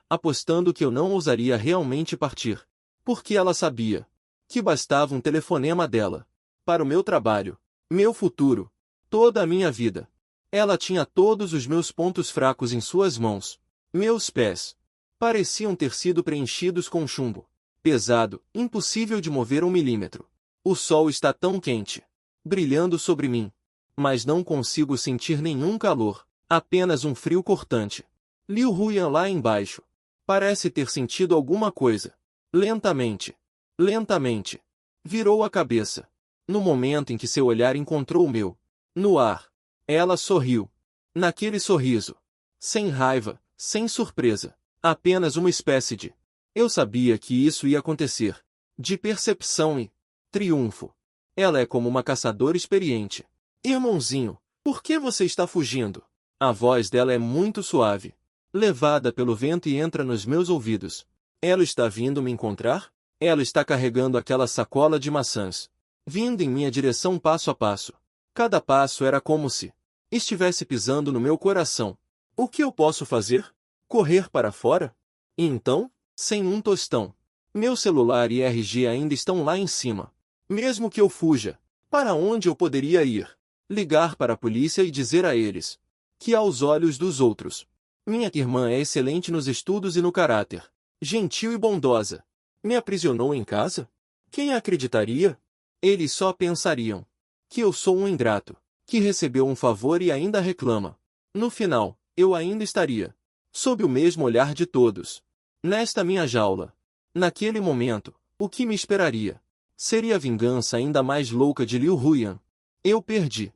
apostando que eu não ousaria realmente partir, porque ela sabia que bastava um telefonema dela para o meu trabalho, meu futuro, toda a minha vida. Ela tinha todos os meus pontos fracos em suas mãos. Meus pés pareciam ter sido preenchidos com chumbo pesado, impossível de mover 1 milímetro. O sol está tão quente, brilhando sobre mim, mas não consigo sentir nenhum calor, apenas um frio cortante. Liu Huyan lá embaixo parece ter sentido alguma coisa. Lentamente, virou a cabeça. No momento em que seu olhar encontrou o meu, no ar, ela sorriu. Naquele sorriso, sem raiva, sem surpresa, apenas uma espécie de... Eu sabia que isso ia acontecer. De percepção e triunfo. Ela é como uma caçadora experiente. Irmãozinho, por que você está fugindo? A voz dela é muito suave, levada pelo vento e entra nos meus ouvidos. Ela está vindo me encontrar? Ela está carregando aquela sacola de maçãs, vindo em minha direção passo a passo. Cada passo era como se estivesse pisando no meu coração. O que eu posso fazer? Correr para fora? E então, sem um tostão, meu celular e RG ainda estão lá em cima. Mesmo que eu fuja, para onde eu poderia ir? Ligar para a polícia e dizer a eles que, aos olhos dos outros, minha irmã é excelente nos estudos e no caráter, gentil e bondosa. Me aprisionou em casa? Quem acreditaria? Eles só pensariam Que eu sou um ingrato, que recebeu um favor e ainda reclama. No final, eu ainda estaria sob o mesmo olhar de todos. Nesta minha jaula. Naquele momento, o que me esperaria? Seria a vingança ainda mais louca de Liu Huyan. Eu perdi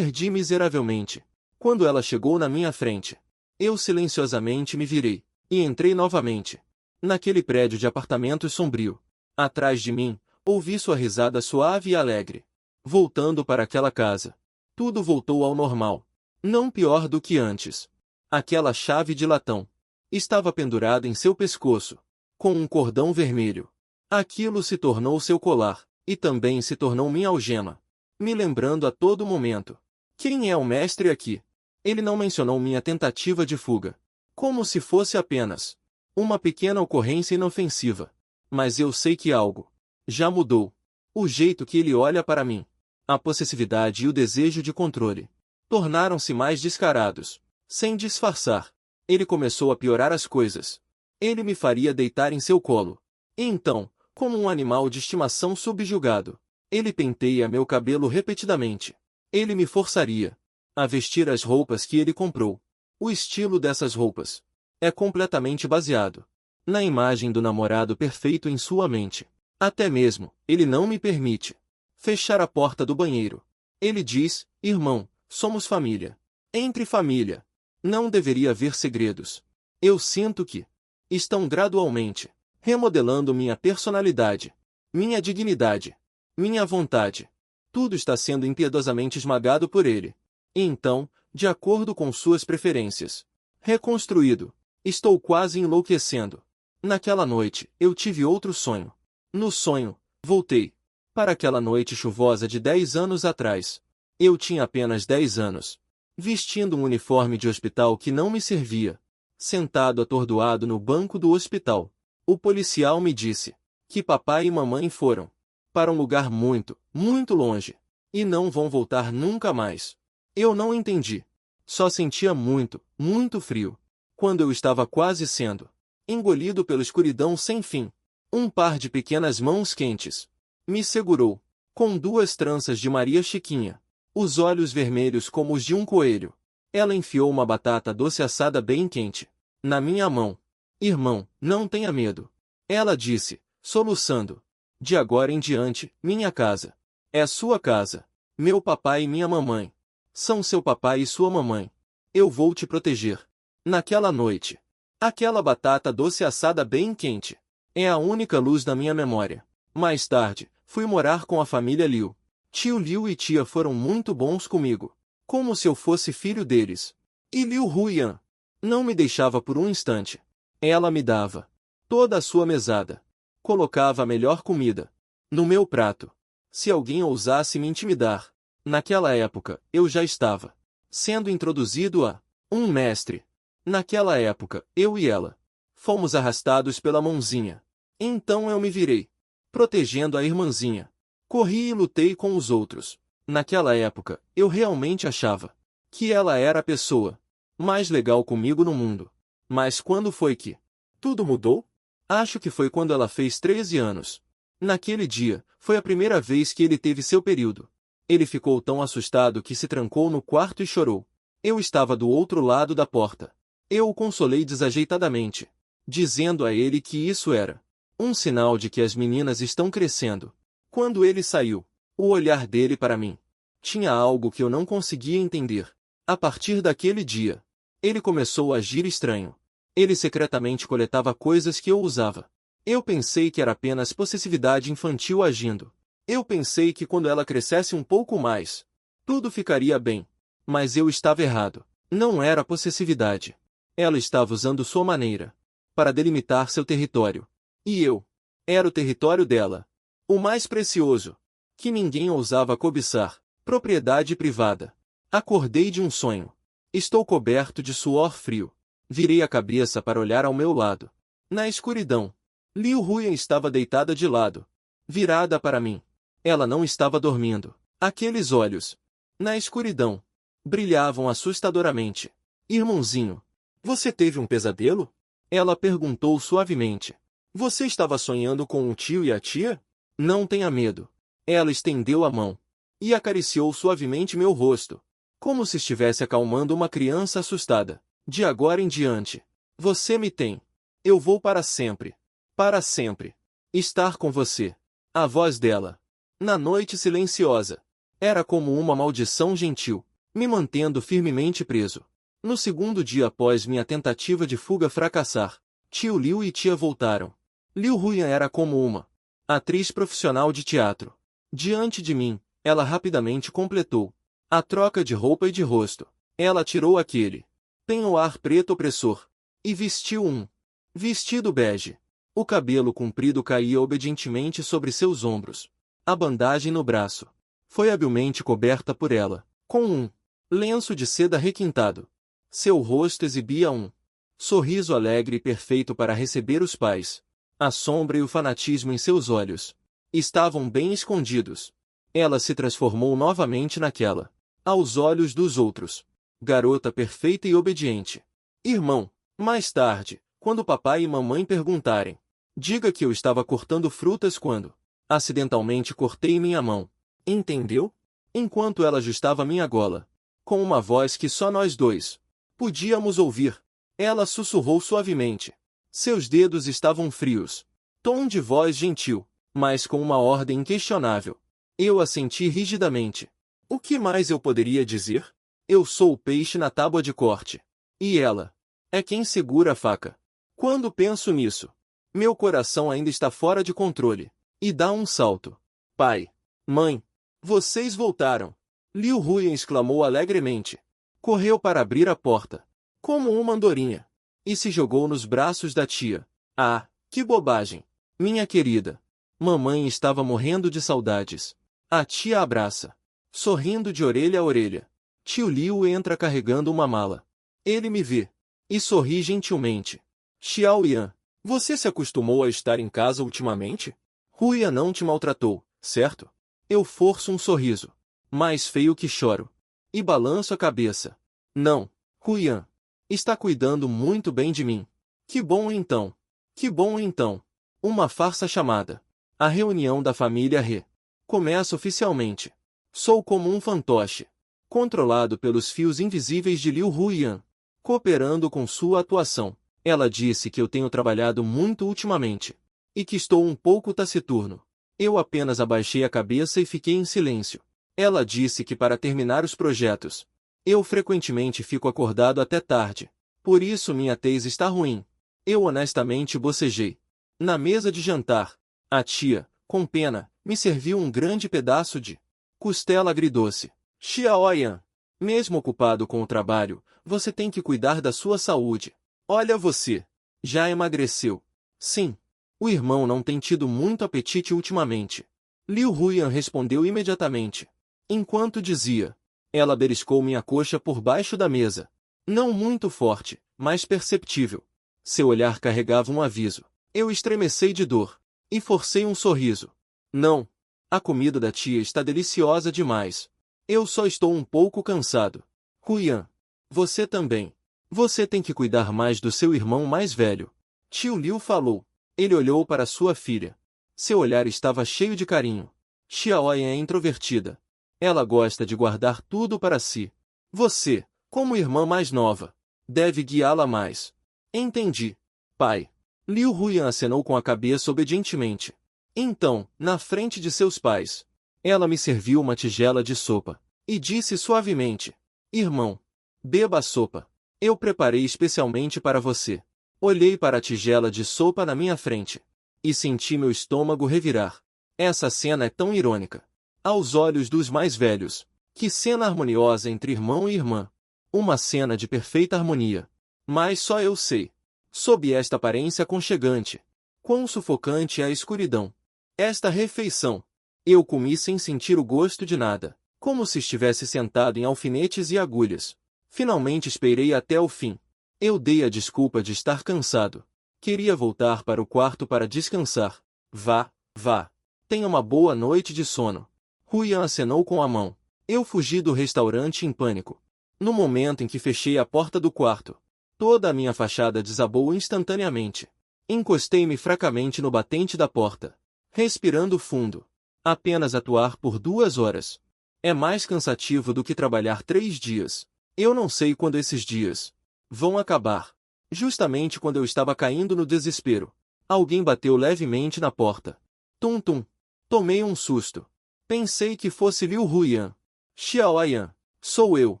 miseravelmente. Quando ela chegou na minha frente, eu silenciosamente me virei, e entrei novamente. Naquele prédio de apartamentos sombrio. Atrás de mim, ouvi sua risada suave e alegre. Voltando para aquela casa. Tudo voltou ao normal. Não pior do que antes. Aquela chave de latão estava pendurada em seu pescoço, com um cordão vermelho. Aquilo se tornou seu colar, e também se tornou minha algema, me lembrando a todo momento. Quem é o mestre aqui? Ele não mencionou minha tentativa de fuga, como se fosse apenas uma pequena ocorrência inofensiva. Mas eu sei que algo já mudou. O jeito que ele olha para mim, a possessividade e o desejo de controle, tornaram-se mais descarados. Sem disfarçar, ele começou a piorar as coisas. Ele me faria deitar em seu colo. E então, como um animal de estimação subjugado, ele penteia meu cabelo repetidamente. Ele me forçaria a vestir as roupas que ele comprou. O estilo dessas roupas é completamente baseado na imagem do namorado perfeito em sua mente. Até mesmo, ele não me permite fechar a porta do banheiro. Ele diz, irmão, somos família. Entre família, não deveria haver segredos. Eu sinto que estão gradualmente remodelando minha personalidade, minha dignidade, minha vontade. Tudo está sendo impiedosamente esmagado por ele. E então, de acordo com suas preferências, reconstruído. Estou quase enlouquecendo. Naquela noite, eu tive outro sonho. No sonho, voltei para aquela noite chuvosa de 10 anos atrás. Eu tinha apenas 10 anos. Vestindo um uniforme de hospital que não me servia. Sentado atordoado no banco do hospital. O policial me disse que papai e mamãe foram para um lugar muito, muito longe. E não vão voltar nunca mais. Eu não entendi. Só sentia muito, muito frio. Quando eu estava quase sendo engolido pela escuridão sem fim. Um par de pequenas mãos quentes me segurou, com duas tranças de Maria Chiquinha, os olhos vermelhos como os de um coelho. Ela enfiou uma batata doce assada bem quente na minha mão. Irmão, não tenha medo. Ela disse, soluçando. De agora em diante, minha casa é sua casa. Meu papai e minha mamãe são seu papai e sua mamãe. Eu vou te proteger. Naquela noite, aquela batata doce assada bem quente é a única luz da minha memória. Mais tarde, fui morar com a família Liu. Tio Liu e tia foram muito bons comigo, como se eu fosse filho deles. E Liu Huyan não me deixava por um instante. Ela me dava toda a sua mesada. Colocava a melhor comida no meu prato. Se alguém ousasse me intimidar, naquela época, eu já estava sendo introduzido a um mestre. Naquela época, eu e ela fomos arrastados pela mãozinha. Então eu me virei, protegendo a irmãzinha. Corri e lutei com os outros. Naquela época, eu realmente achava que ela era a pessoa mais legal comigo no mundo. Mas quando foi que tudo mudou? Acho que foi quando ela fez 13 anos. Naquele dia, foi a primeira vez que ele teve seu período. Ele ficou tão assustado que se trancou no quarto e chorou. Eu estava do outro lado da porta. Eu o consolei desajeitadamente, dizendo a ele que isso era um sinal de que as meninas estão crescendo. Quando ele saiu, o olhar dele para mim tinha algo que eu não conseguia entender. A partir daquele dia, ele começou a agir estranho. Ele secretamente coletava coisas que eu usava. Eu pensei que era apenas possessividade infantil agindo. Eu pensei que quando ela crescesse um pouco mais, tudo ficaria bem. Mas eu estava errado. Não era possessividade. Ela estava usando sua maneira para delimitar seu território. E eu era o território dela. O mais precioso, que ninguém ousava cobiçar, propriedade privada. Acordei de um sonho. Estou coberto de suor frio. Virei a cabeça para olhar ao meu lado. Na escuridão, Liu Huyan estava deitada de lado, virada para mim. Ela não estava dormindo. Aqueles olhos, na escuridão, brilhavam assustadoramente. Irmãozinho, você teve um pesadelo? Ela perguntou suavemente. Você estava sonhando com um tio e a tia? Não tenha medo. Ela estendeu a mão. e acariciou suavemente meu rosto, como se estivesse acalmando uma criança assustada. De agora em diante, você me tem. Eu vou para sempre. Para sempre. Estar com você. A voz dela, na noite silenciosa, era como uma maldição gentil, me mantendo firmemente preso. No segundo dia após minha tentativa de fuga fracassar, tio Liu e tia voltaram. Liu Huyan era como uma atriz profissional de teatro. Diante de mim, ela rapidamente completou a troca de roupa e de rosto. Ela tirou aquele penhoar preto opressor e vestiu um vestido bege. O cabelo comprido caía obedientemente sobre seus ombros. A bandagem no braço foi habilmente coberta por ela, com um lenço de seda requintado. Seu rosto exibia um sorriso alegre e perfeito para receber os pais. A sombra e o fanatismo em seus olhos estavam bem escondidos. Ela se transformou novamente naquela, aos olhos dos outros, garota perfeita e obediente. Irmão, mais tarde, quando papai e mamãe perguntarem, diga que eu estava cortando frutas quando acidentalmente cortei minha mão. Entendeu? Enquanto ela ajustava minha gola, com uma voz que só nós dois podíamos ouvir, ela sussurrou suavemente. Seus dedos estavam frios. Tom de voz gentil, mas com uma ordem inquestionável. Eu assenti rigidamente. O que mais eu poderia dizer? Eu sou o peixe na tábua de corte. E ela é quem segura a faca. Quando penso nisso, meu coração ainda está fora de controle. E dá um salto. Pai, mãe, vocês voltaram. Liu Huyan exclamou alegremente. Correu para abrir a porta, como uma andorinha, e se jogou nos braços da tia. Ah, que bobagem! Minha querida. Mamãe estava morrendo de saudades. A tia abraça, sorrindo de orelha a orelha. Tio Liu entra carregando uma mala. Ele me vê e sorri gentilmente. Xiao Yan, você se acostumou a estar em casa ultimamente? Huyan não te maltratou, certo? Eu forço um sorriso, mais feio que choro, e balanço a cabeça. Não, Huyan. Está cuidando muito bem de mim. Que bom então. Que bom então. Uma farsa chamada a reunião da família He começa oficialmente. Sou como um fantoche, controlado pelos fios invisíveis de Liu Huyan, cooperando com sua atuação. Ela disse que eu tenho trabalhado muito ultimamente, e que estou um pouco taciturno. Eu apenas abaixei a cabeça e fiquei em silêncio. Ela disse que para terminar os projetos, eu frequentemente fico acordado até tarde. Por isso minha tez está ruim. Eu honestamente bocejei. Na mesa de jantar, a tia, com pena, me serviu um grande pedaço de costela agridoce. Xiaoyan, mesmo ocupado com o trabalho, você tem que cuidar da sua saúde. Olha você. Já emagreceu. Sim. O irmão não tem tido muito apetite ultimamente. Liu Huyan respondeu imediatamente. Enquanto dizia, ela beliscou minha coxa por baixo da mesa. Não muito forte, mas perceptível. Seu olhar carregava um aviso. Eu estremeci de dor e forcei um sorriso. Não. A comida da tia está deliciosa demais. Eu só estou um pouco cansado. Huyan, você também. Você tem que cuidar mais do seu irmão mais velho. Tio Liu falou. Ele olhou para sua filha. Seu olhar estava cheio de carinho. Xiaoyan é introvertida. Ela gosta de guardar tudo para si. Você, como irmã mais nova, deve guiá-la mais. Entendi. Pai. Liu Huyan acenou com a cabeça obedientemente. Então, na frente de seus pais, ela me serviu uma tigela de sopa, e disse suavemente, irmão, beba a sopa. Eu preparei especialmente para você. Olhei para a tigela de sopa na minha frente, e senti meu estômago revirar. Essa cena é tão irônica. Aos olhos dos mais velhos, que cena harmoniosa entre irmão e irmã. Uma cena de perfeita harmonia. Mas só eu sei. Sob esta aparência aconchegante, quão sufocante é a escuridão. Esta refeição, eu comi sem sentir o gosto de nada, como se estivesse sentado em alfinetes e agulhas. Finalmente esperei até o fim. Eu dei a desculpa de estar cansado. Queria voltar para o quarto para descansar. Vá, vá. Tenha uma boa noite de sono. Huyan acenou com a mão. Eu fugi do restaurante em pânico. No momento em que fechei a porta do quarto, toda a minha fachada desabou instantaneamente. Encostei-me fracamente no batente da porta, respirando fundo. Apenas atuar por 2 horas. É mais cansativo do que trabalhar 3 dias. Eu não sei quando esses dias vão acabar. Justamente quando eu estava caindo no desespero, alguém bateu levemente na porta. Tum tum. Tomei um susto. Pensei que fosse Liu Huyan. Xiaoyan. Sou eu.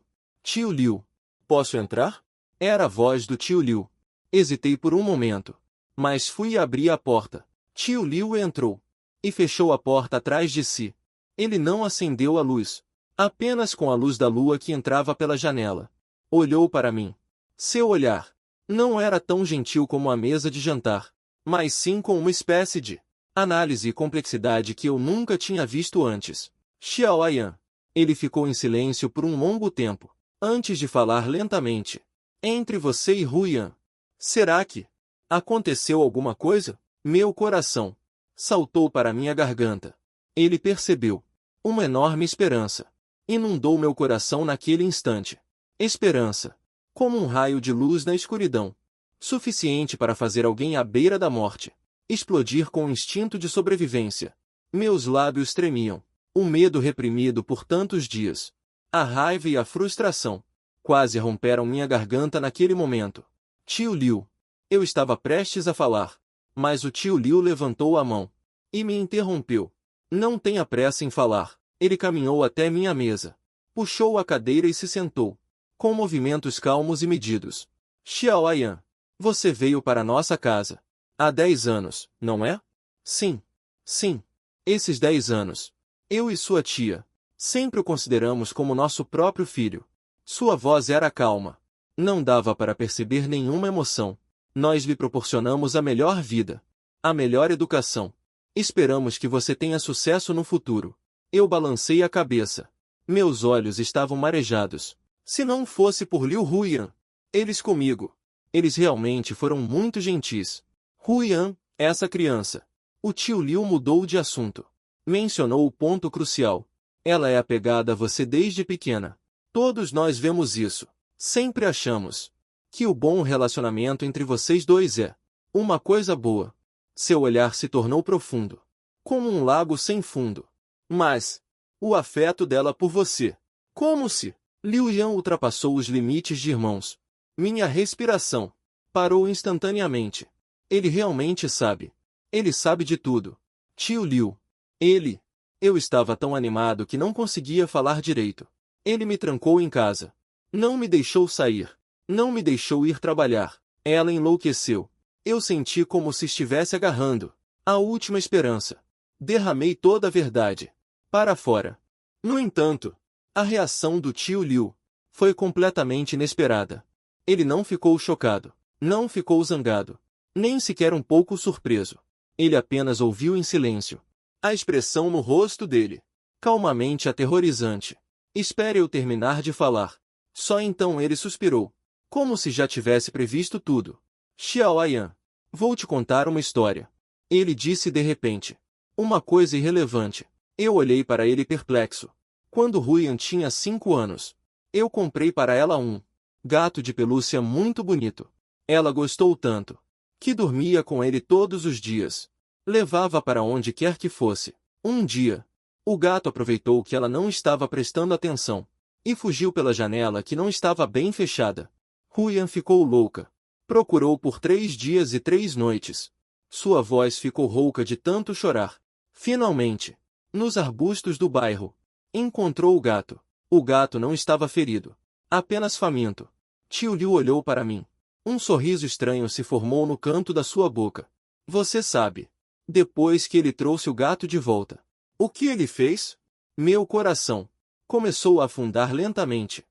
Tio Liu. Posso entrar? Era a voz do tio Liu. Hesitei por um momento, mas fui e abri a porta. Tio Liu entrou e fechou a porta atrás de si. Ele não acendeu a luz, apenas com a luz da lua que entrava pela janela. Olhou para mim. Seu olhar não era tão gentil como a mesa de jantar, mas sim com uma espécie de análise e complexidade que eu nunca tinha visto antes. Xiaoyan. Ele ficou em silêncio por um longo tempo, antes de falar lentamente. Entre você e Huyan, será que aconteceu alguma coisa? Meu coração saltou para minha garganta. Ele percebeu. Uma enorme esperança inundou meu coração naquele instante. Esperança, como um raio de luz na escuridão, suficiente para fazer alguém à beira da morte explodir com o instinto de sobrevivência. Meus lábios tremiam. O medo reprimido por tantos dias, a raiva e a frustração, quase romperam minha garganta naquele momento. Tio Liu. Eu estava prestes a falar, mas o tio Liu levantou a mão e me interrompeu. Não tenha pressa em falar. Ele caminhou até minha mesa, puxou a cadeira e se sentou, com movimentos calmos e medidos. Xiaoyan, você veio para nossa casa há 10 anos, não é? Sim. Sim. Esses 10 anos, eu e sua tia sempre o consideramos como nosso próprio filho. Sua voz era calma. Não dava para perceber nenhuma emoção. Nós lhe proporcionamos a melhor vida, a melhor educação. Esperamos que você tenha sucesso no futuro. Eu balancei a cabeça. Meus olhos estavam marejados. Se não fosse por Liu Huyan, eles comigo. Eles realmente foram muito gentis. Huyan, essa criança. O tio Liu mudou de assunto. Mencionou o ponto crucial. Ela é apegada a você desde pequena. Todos nós vemos isso. Sempre achamos que o bom relacionamento entre vocês dois é uma coisa boa. Seu olhar se tornou profundo, como um lago sem fundo. Mas o afeto dela por você, como se Liu Yan ultrapassou os limites de irmãos. Minha respiração parou instantaneamente. Ele realmente sabe. Ele sabe de tudo. Tio Liu. Ele. Eu estava tão animado que não conseguia falar direito. Ele me trancou em casa. Não me deixou sair. Não me deixou ir trabalhar. Ela enlouqueceu. Eu senti como se estivesse agarrando a última esperança. Derramei toda a verdade para fora. No entanto, a reação do tio Liu foi completamente inesperada. Ele não ficou chocado, não ficou zangado, nem sequer um pouco surpreso. Ele apenas ouviu em silêncio. A expressão no rosto dele, calmamente aterrorizante. Espere eu terminar de falar. Só então ele suspirou, como se já tivesse previsto tudo. Xiaoyan, vou te contar uma história. Ele disse de repente. Uma coisa irrelevante. Eu olhei para ele perplexo. Quando Huyan tinha 5 anos, eu comprei para ela um gato de pelúcia muito bonito. Ela gostou tanto que dormia com ele todos os dias. Levava para onde quer que fosse. Um dia, o gato aproveitou que ela não estava prestando atenção e fugiu pela janela que não estava bem fechada. Huyan ficou louca. Procurou por 3 dias e 3 noites. Sua voz ficou rouca de tanto chorar. Finalmente, nos arbustos do bairro, encontrou o gato. O gato não estava ferido, apenas faminto. Tio Liu olhou para mim. Um sorriso estranho se formou no canto da sua boca. Você sabe. Depois que ele trouxe o gato de volta, o que ele fez? Meu coração começou a afundar lentamente.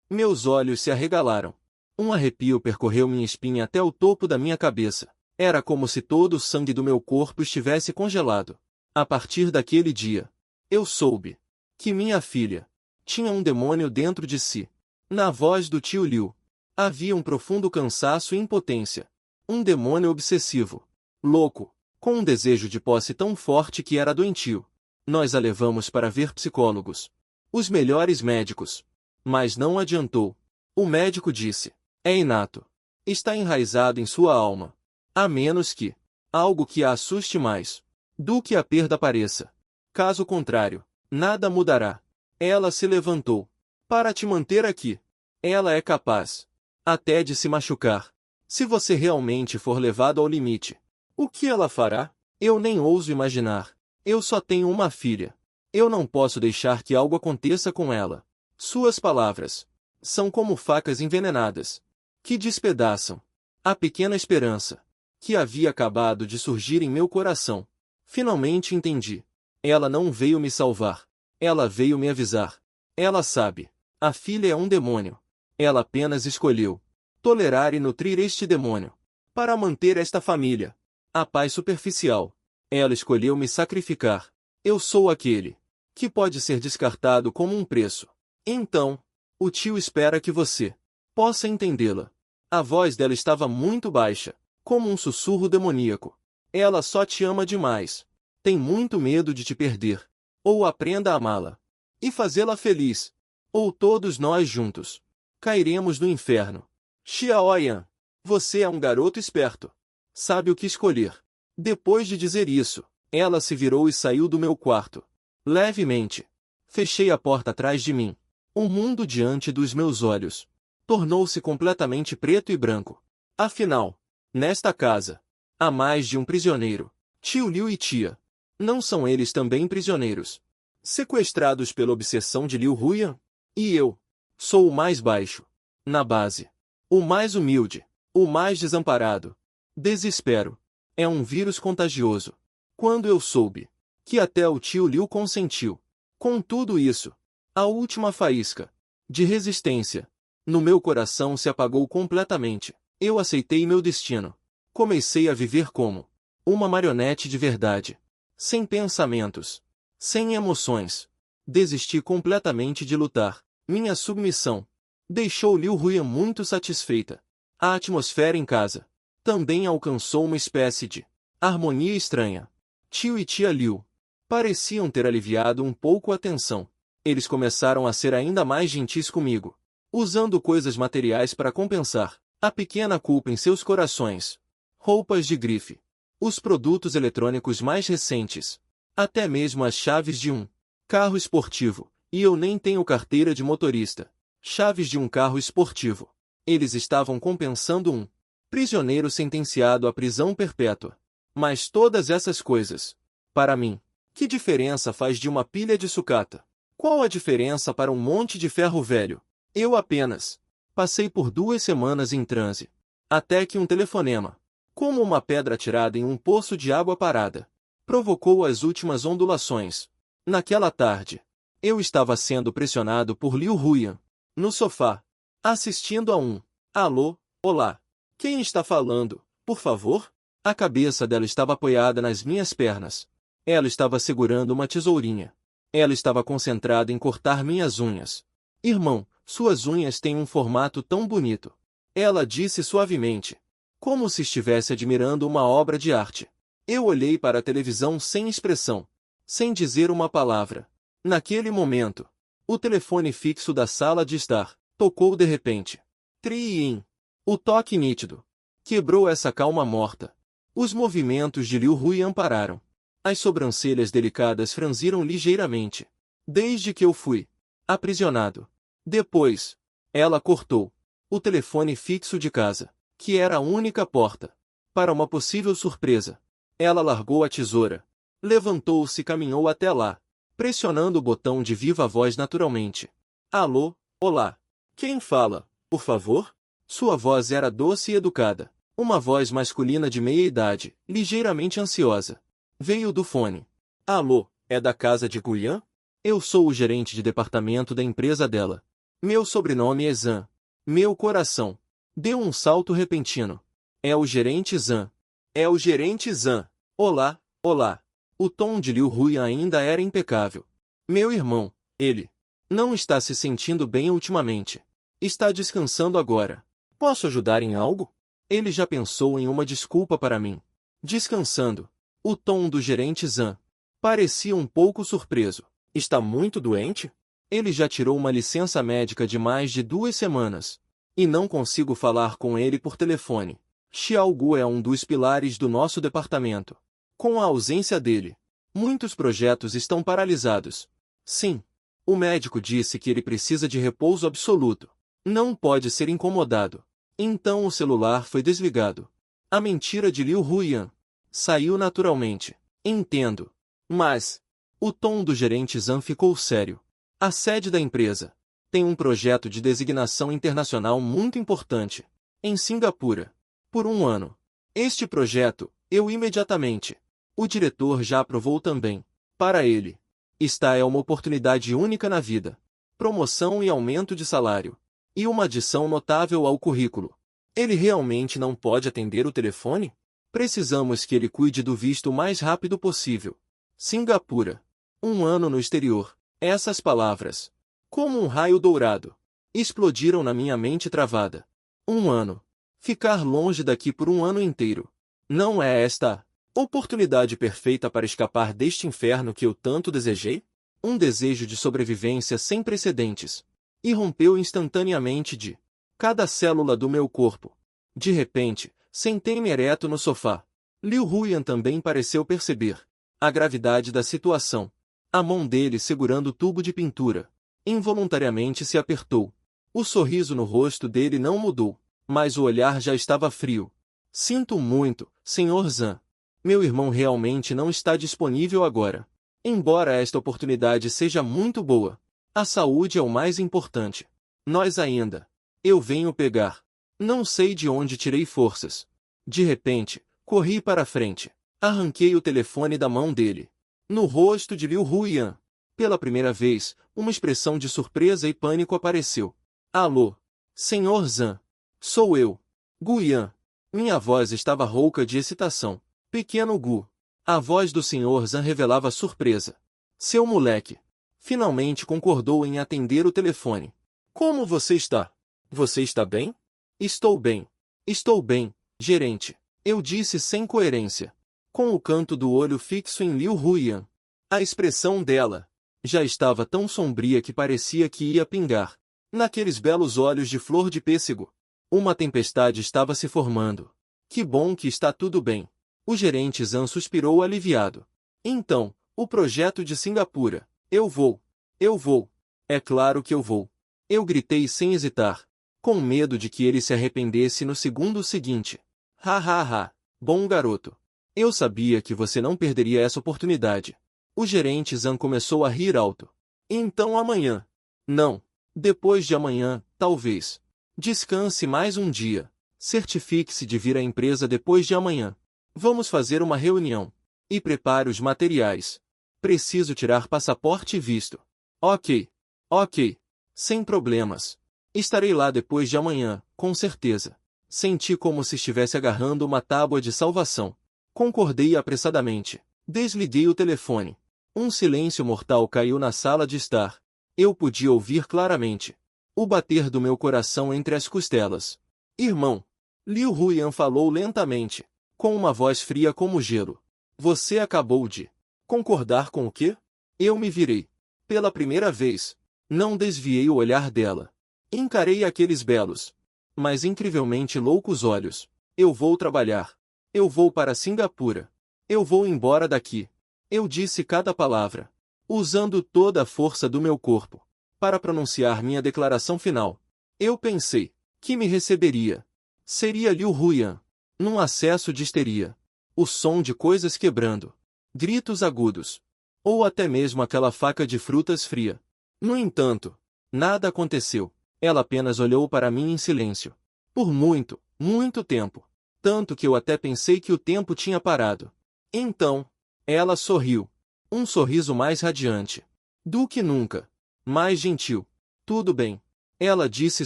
Meus olhos se arregalaram. Um arrepio percorreu minha espinha até o topo da minha cabeça. Era como se todo o sangue do meu corpo estivesse congelado. A partir daquele dia, eu soube que minha filha tinha um demônio dentro de si. Na voz do tio Liu, havia um profundo cansaço e impotência. Um demônio obsessivo, louco, com um desejo de posse tão forte que era doentio. Nós a levamos para ver psicólogos, os melhores médicos. Mas não adiantou. O médico disse, é inato. Está enraizado em sua alma. A menos que algo que a assuste mais do que a perda apareça. Caso contrário, Nada mudará. Ela se levantou. Para te manter aqui. Ela é capaz até de se machucar. Se você realmente for levado ao limite. O que ela fará? Eu nem ouso imaginar. Eu só tenho uma filha. Eu não posso deixar que algo aconteça com ela. Suas palavras são como facas envenenadas, que despedaçam a pequena esperança que havia acabado de surgir em meu coração. Finalmente entendi. Ela não veio me salvar. Ela veio me avisar. Ela sabe. A filha é um demônio. Ela apenas escolheu tolerar e nutrir este demônio para manter esta família. A paz superficial. Ela escolheu me sacrificar. Eu sou aquele que pode ser descartado como um preço. Então, o tio espera que você possa entendê-la. A voz dela estava muito baixa, como um sussurro demoníaco. Ela só te ama demais. Tem muito medo de te perder. Ou aprenda a amá-la e fazê-la feliz. Ou todos nós juntos cairemos no inferno. Xiaoyan, você é um garoto esperto. Sabe o que escolher. Depois de dizer isso, ela se virou e saiu do meu quarto. Levemente. Fechei a porta atrás de mim. O mundo diante dos meus olhos tornou-se completamente preto e branco. Afinal, nesta casa, há mais de um prisioneiro. Tio Liu e tia. Não são eles também prisioneiros? Sequestrados pela obsessão de Liu Huyan? E eu? Sou o mais baixo. Na base. O mais humilde. O mais desamparado. Desespero. É um vírus contagioso. Quando eu soube que até o tio Liu consentiu com tudo isso, a última faísca de resistência no meu coração se apagou completamente. Eu aceitei meu destino. Comecei a viver como uma marionete de verdade. Sem pensamentos. Sem emoções. Desisti completamente de lutar. Minha submissão deixou Liu Huyan muito satisfeita. A atmosfera em casa também alcançou uma espécie de harmonia estranha. Tio e tia Liu pareciam ter aliviado um pouco a tensão. Eles começaram a ser ainda mais gentis comigo, usando coisas materiais para compensar a pequena culpa em seus corações. Roupas de grife, os produtos eletrônicos mais recentes, até mesmo as chaves de um carro esportivo, e eu nem tenho carteira de motorista. Chaves de um carro esportivo. Eles estavam compensando um prisioneiro sentenciado à prisão perpétua. Mas todas essas coisas, para mim, que diferença faz de uma pilha de sucata? Qual a diferença para um monte de ferro velho? Eu apenas passei por 2 semanas em transe, até que um telefonema, como uma pedra atirada em um poço de água parada, provocou as últimas ondulações. Naquela tarde, eu estava sendo pressionado por Liu Huyan, no sofá, assistindo a um alô, olá. Quem está falando, por favor? A cabeça dela estava apoiada nas minhas pernas. Ela estava segurando uma tesourinha. Ela estava concentrada em cortar minhas unhas. Irmão, suas unhas têm um formato tão bonito. Ela disse suavemente, como se estivesse admirando uma obra de arte. Eu olhei para a televisão sem expressão, sem dizer uma palavra. Naquele momento, o telefone fixo da sala de estar tocou de repente. Triim. O toque nítido quebrou essa calma morta. Os movimentos de Liu Huyan pararam. As sobrancelhas delicadas franziram ligeiramente. Desde que eu fui aprisionado. Depois, ela cortou o telefone fixo de casa, que era a única porta para uma possível surpresa. Ela largou a tesoura, levantou-se e caminhou até lá, pressionando o botão de viva voz naturalmente. Alô, olá. Quem fala, por favor? Sua voz era doce e educada. Uma voz masculina de meia idade, ligeiramente ansiosa. Veio do fone. Alô, é da casa de Guyan? Eu sou o gerente de departamento da empresa dela. Meu sobrenome é Zan. Meu coração deu um salto repentino. É o gerente Zan. É o gerente Zan. Olá, olá. O tom de Liu Huyan ainda era impecável. Meu irmão, ele não está se sentindo bem ultimamente. Está descansando agora. Posso ajudar em algo? Ele já pensou em uma desculpa para mim. Descansando. O tom do gerente Zan parecia um pouco surpreso. Está muito doente? Ele já tirou uma licença médica de mais de 2 semanas. E não consigo falar com ele por telefone. Xiao Gu é um dos pilares do nosso departamento. Com a ausência dele, muitos projetos estão paralisados. Sim. O médico disse que ele precisa de repouso absoluto. Não pode ser incomodado. Então o celular foi desligado. A mentira de Liu Huiyan saiu naturalmente. Entendo. Mas o tom do gerente Zhang ficou sério. A sede da empresa tem um projeto de designação internacional muito importante em Singapura. Por um ano. Este projeto, eu imediatamente. O diretor já aprovou também. Para ele, esta é uma oportunidade única na vida. Promoção e aumento de salário. E uma adição notável ao currículo. Ele realmente não pode atender o telefone? Precisamos que ele cuide do visto o mais rápido possível. Singapura. Um ano no exterior. Essas palavras, como um raio dourado, explodiram na minha mente travada. Um ano. Ficar longe daqui por um ano inteiro. Não é esta a oportunidade perfeita para escapar deste inferno que eu tanto desejei? Um desejo de sobrevivência sem precedentes. Irrompeu instantaneamente de cada célula do meu corpo. De repente, sentei-me ereto no sofá. Liu Huiyan também pareceu perceber a gravidade da situação. A mão dele segurando o tubo de pintura. Involuntariamente se apertou. O sorriso no rosto dele não mudou, mas o olhar já estava frio. Sinto muito, Sr. Zhang. Meu irmão realmente não está disponível agora. Embora esta oportunidade seja muito boa, a saúde é o mais importante. Nós ainda. Eu venho pegar. Não sei de onde tirei forças. De repente, corri para a frente. Arranquei o telefone da mão dele. No rosto de Liu Huiyan, pela primeira vez, uma expressão de surpresa e pânico apareceu. Alô? Sr. Zhang. Sou eu. Guiyan. Minha voz estava rouca de excitação. Pequeno Gu. A voz do Sr. Zhang revelava surpresa. Seu moleque. Finalmente concordou em atender o telefone. Como você está? Você está bem? Estou bem. Estou bem, gerente. Eu disse sem coerência. Com o canto do olho fixo em Liu Huiyan. A expressão dela já estava tão sombria que parecia que ia pingar. Naqueles belos olhos de flor de pêssego. Uma tempestade estava se formando. Que bom que está tudo bem. O gerente Zhang suspirou aliviado. Então, o projeto de Singapura. Eu vou. Eu vou. É claro que eu vou. Eu gritei sem hesitar, com medo de que ele se arrependesse no segundo seguinte. Ha ha ha. Bom garoto. Eu sabia que você não perderia essa oportunidade. O gerente Zhang começou a rir alto. Então amanhã. Não. Depois de amanhã, talvez. Descanse mais um dia. Certifique-se de vir à empresa depois de amanhã. Vamos fazer uma reunião. E prepare os materiais. Preciso tirar passaporte e visto. Ok. Ok. Sem problemas. Estarei lá depois de amanhã, com certeza. Senti como se estivesse agarrando uma tábua de salvação. Concordei apressadamente. Desliguei o telefone. Um silêncio mortal caiu na sala de estar. Eu podia ouvir claramente o bater do meu coração entre as costelas. Irmão. Liu Huiyan falou lentamente, com uma voz fria como gelo. Você acabou de concordar com o quê? Eu me virei. Pela primeira vez, não desviei o olhar dela. Encarei aqueles belos, mas incrivelmente loucos olhos. Eu vou trabalhar. Eu vou para Singapura. Eu vou embora daqui. Eu disse cada palavra, usando toda a força do meu corpo, para pronunciar minha declaração final. Eu pensei que me receberia. Seria Liu Huiyan, num acesso de histeria. O som de coisas quebrando. Gritos agudos. Ou até mesmo aquela faca de frutas fria. No entanto, nada aconteceu. Ela apenas olhou para mim em silêncio. Por muito, muito tempo. Tanto que eu até pensei que o tempo tinha parado. Então, ela sorriu. Um sorriso mais radiante do que nunca. Mais gentil. Tudo bem. Ela disse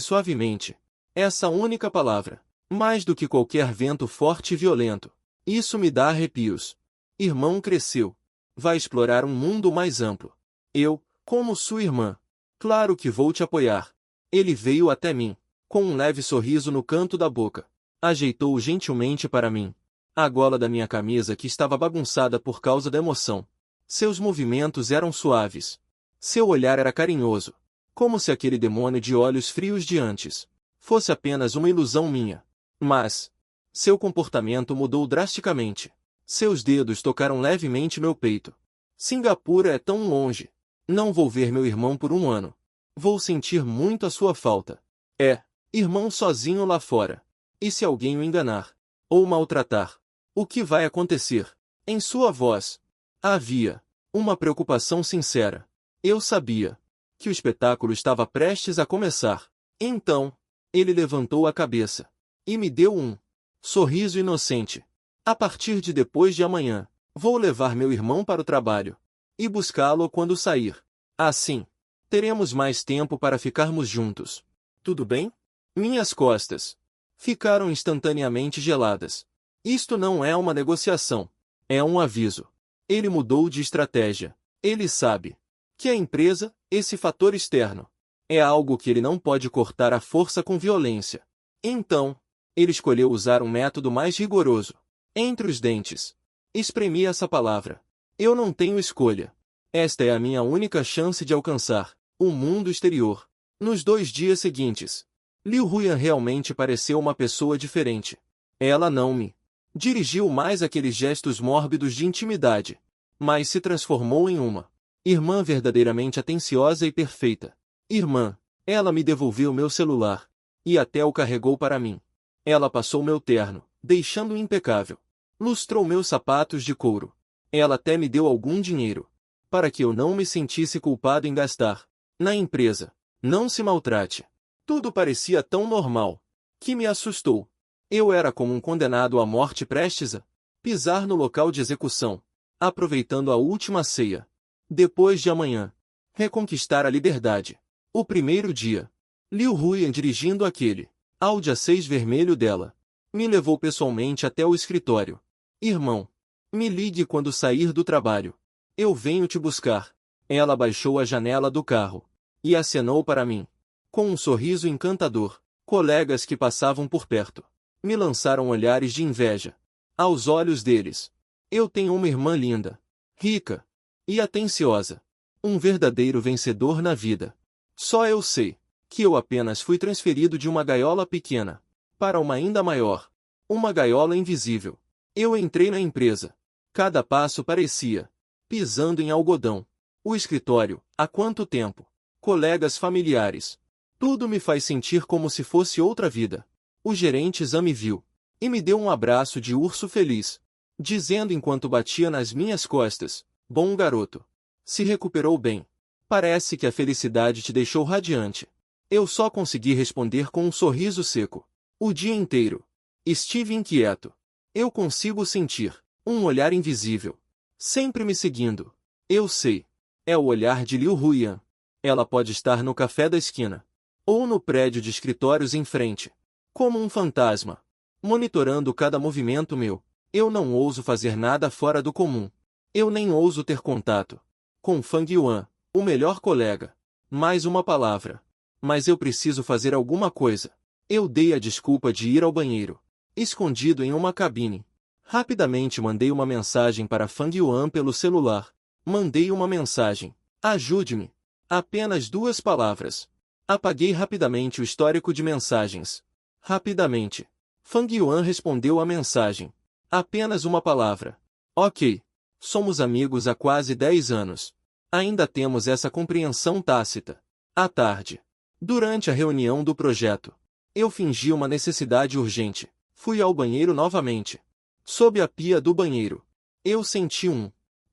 suavemente. Essa única palavra. Mais do que qualquer vento forte e violento. Isso me dá arrepios. Irmão cresceu. Vai explorar um mundo mais amplo. Eu, como sua irmã. Claro que vou te apoiar. Ele veio até mim, com um leve sorriso no canto da boca. Ajeitou gentilmente para mim a gola da minha camisa que estava bagunçada por causa da emoção. Seus movimentos eram suaves. Seu olhar era carinhoso, como se aquele demônio de olhos frios de antes fosse apenas uma ilusão minha. Mas seu comportamento mudou drasticamente. Seus dedos tocaram levemente meu peito. Singapura é tão longe. Não vou ver meu irmão por um ano. Vou sentir muito a sua falta. Irmão sozinho lá fora. E se alguém o enganar? Ou maltratar? O que vai acontecer? Em sua voz havia uma preocupação sincera. Eu sabia que o espetáculo estava prestes a começar. Então, ele levantou a cabeça e me deu um sorriso inocente. A partir de depois de amanhã, vou levar meu irmão para o trabalho e buscá-lo quando sair. Assim, teremos mais tempo para ficarmos juntos. Tudo bem? Minhas costas ficaram instantaneamente geladas. Isto não é uma negociação. É um aviso. Ele mudou de estratégia. Ele sabe que a empresa, esse fator externo, é algo que ele não pode cortar à força com violência. Então, ele escolheu usar um método mais rigoroso. Entre os dentes. Espremi essa palavra. Eu não tenho escolha. Esta é a minha única chance de alcançar o mundo exterior. Nos 2 dias seguintes, Liu Huyan realmente pareceu uma pessoa diferente. Ela não me dirigiu mais aqueles gestos mórbidos de intimidade, mas se transformou em uma irmã verdadeiramente atenciosa e perfeita. Irmã, ela me devolveu meu celular e até o carregou para mim. Ela passou meu terno, deixando-o impecável. Lustrou meus sapatos de couro. Ela até me deu algum dinheiro, para que eu não me sentisse culpado em gastar na empresa. Não se maltrate. Tudo parecia tão normal que me assustou. Eu era como um condenado à morte prestes a pisar no local de execução, aproveitando a última ceia. Depois de amanhã, reconquistar a liberdade. O primeiro dia, Liu Huyan dirigindo aquele Audi A6 vermelho dela, me levou pessoalmente até o escritório. Irmão, me ligue quando sair do trabalho. Eu venho te buscar. Ela baixou a janela do carro e acenou para mim, com um sorriso encantador. Colegas que passavam por perto me lançaram olhares de inveja. Aos olhos deles, eu tenho uma irmã linda, rica e atenciosa. Um verdadeiro vencedor na vida. Só eu sei que eu apenas fui transferido de uma gaiola pequena para uma ainda maior. Uma gaiola invisível. Eu entrei na empresa. Cada passo parecia pisando em algodão. O escritório, há quanto tempo? Colegas familiares. Tudo me faz sentir como se fosse outra vida. O gerente já me viu e me deu um abraço de urso feliz, dizendo enquanto batia nas minhas costas: bom garoto. Se recuperou bem. Parece que a felicidade te deixou radiante. Eu só consegui responder com um sorriso seco. O dia inteiro estive inquieto. Eu consigo sentir um olhar invisível, sempre me seguindo. Eu sei. É o olhar de Liu Huyan. Ela pode estar no café da esquina, ou no prédio de escritórios em frente, como um fantasma, monitorando cada movimento meu. Eu não ouso fazer nada fora do comum. Eu nem ouso ter contato com Fang Yuan, o melhor colega. Mais uma palavra. Mas eu preciso fazer alguma coisa. Eu dei a desculpa de ir ao banheiro, escondido em uma cabine. Rapidamente mandei uma mensagem para Fang Yuan pelo celular. Mandei uma mensagem. Ajude-me. Apenas 2 palavras. Apaguei rapidamente o histórico de mensagens. Rapidamente. Fang Yuan respondeu a mensagem. Apenas uma palavra. Ok. Somos amigos há quase 10 anos. Ainda temos essa compreensão tácita. À tarde, durante a reunião do projeto, eu fingi uma necessidade urgente. Fui ao banheiro novamente. Sob a pia do banheiro, eu senti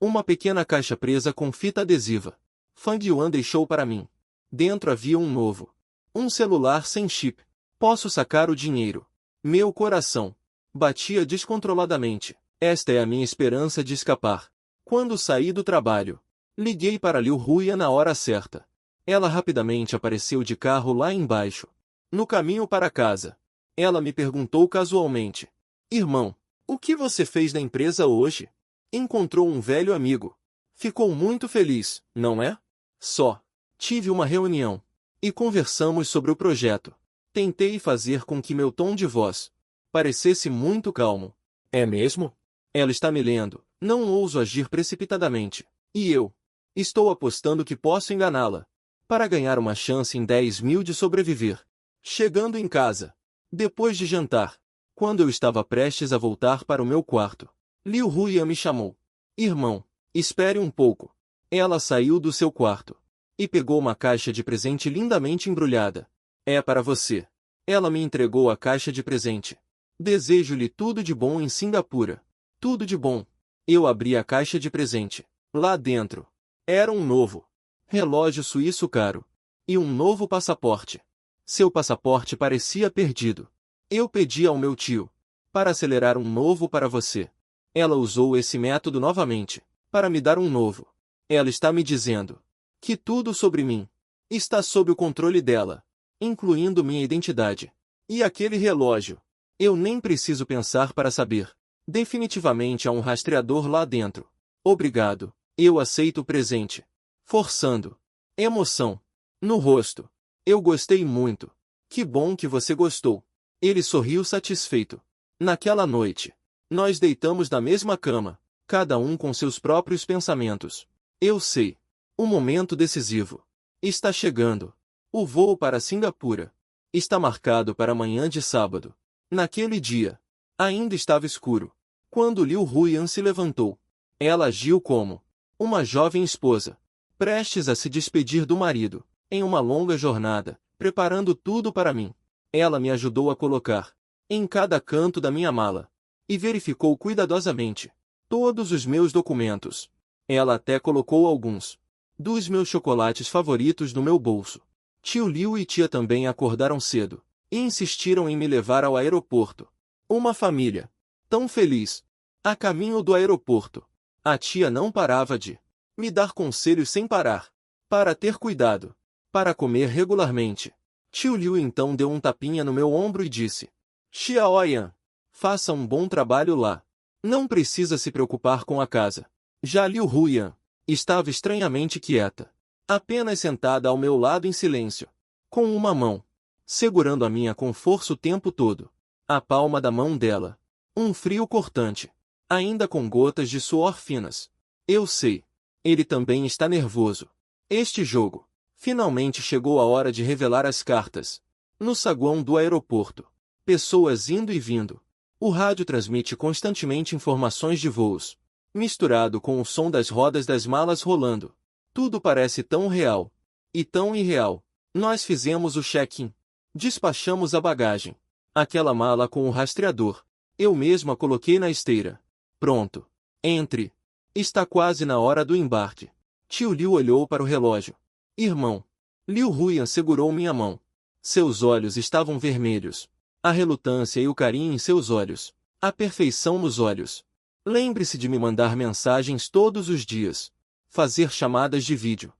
uma pequena caixa presa com fita adesiva. Fang Yuan deixou para mim. Dentro havia um celular sem chip. Posso sacar o dinheiro. Meu coração batia descontroladamente. Esta é a minha esperança de escapar. Quando saí do trabalho, liguei para Liu Huyan na hora certa. Ela rapidamente apareceu de carro lá embaixo. No caminho para casa, ela me perguntou casualmente: irmão, o que você fez na empresa hoje? Encontrou um velho amigo. Ficou muito feliz, não é? Só tive uma reunião e conversamos sobre o projeto. Tentei fazer com que meu tom de voz parecesse muito calmo. É mesmo? Ela está me lendo. Não ouso agir precipitadamente. E eu estou apostando que posso enganá-la para ganhar uma chance em 10.000 de sobreviver. Chegando em casa, depois de jantar, quando eu estava prestes a voltar para o meu quarto, Liu Huyan me chamou. Irmão, espere um pouco. Ela saiu do seu quarto e pegou uma caixa de presente lindamente embrulhada. É para você. Ela me entregou a caixa de presente. Desejo-lhe tudo de bom em Singapura. Tudo de bom. Eu abri a caixa de presente. Lá dentro era um novo relógio suíço caro e um novo passaporte. Seu passaporte parecia perdido. Eu pedi ao meu tio para acelerar um novo para você. Ela usou esse método novamente para me dar um novo. Ela está me dizendo que tudo sobre mim está sob o controle dela, incluindo minha identidade. E aquele relógio? Eu nem preciso pensar para saber. Definitivamente há um rastreador lá dentro. Obrigado. Eu aceito o presente. Forçando emoção no rosto. Eu gostei muito. Que bom que você gostou. Ele sorriu satisfeito. Naquela noite, nós deitamos na mesma cama, cada um com seus próprios pensamentos. Eu sei. O momento decisivo está chegando. O voo para Singapura está marcado para amanhã de sábado. Naquele dia, ainda estava escuro. Quando Liu Huyan se levantou, ela agiu como uma jovem esposa, prestes a se despedir do marido, em uma longa jornada, preparando tudo para mim. Ela me ajudou a colocar em cada canto da minha mala e verificou cuidadosamente todos os meus documentos. Ela até colocou alguns dos meus chocolates favoritos no meu bolso. Tio Liu e tia também acordaram cedo e insistiram em me levar ao aeroporto. Uma família tão feliz. A caminho do aeroporto, a tia não parava de me dar conselhos sem parar, para ter cuidado, para comer regularmente. Tio Liu então deu um tapinha no meu ombro e disse: Xiaoyan, faça um bom trabalho lá. Não precisa se preocupar com a casa. Já Liu Huyan estava estranhamente quieta, apenas sentada ao meu lado em silêncio, com uma mão segurando a minha com força o tempo todo. A palma da mão dela, um frio cortante, ainda com gotas de suor finas. Eu sei. Ele também está nervoso. Este jogo. Finalmente chegou a hora de revelar as cartas. No saguão do aeroporto. Pessoas indo e vindo. O rádio transmite constantemente informações de voos, misturado com o som das rodas das malas rolando. Tudo parece tão real. E tão irreal. Nós fizemos o check-in. Despachamos a bagagem. Aquela mala com o rastreador. Eu mesma coloquei na esteira. Pronto. Entre. Está quase na hora do embarque. Tio Liu olhou para o relógio. Irmão. Liu Huyan segurou minha mão. Seus olhos estavam vermelhos. A relutância e o carinho em seus olhos. A perfeição nos olhos. Lembre-se de me mandar mensagens todos os dias. Fazer chamadas de vídeo.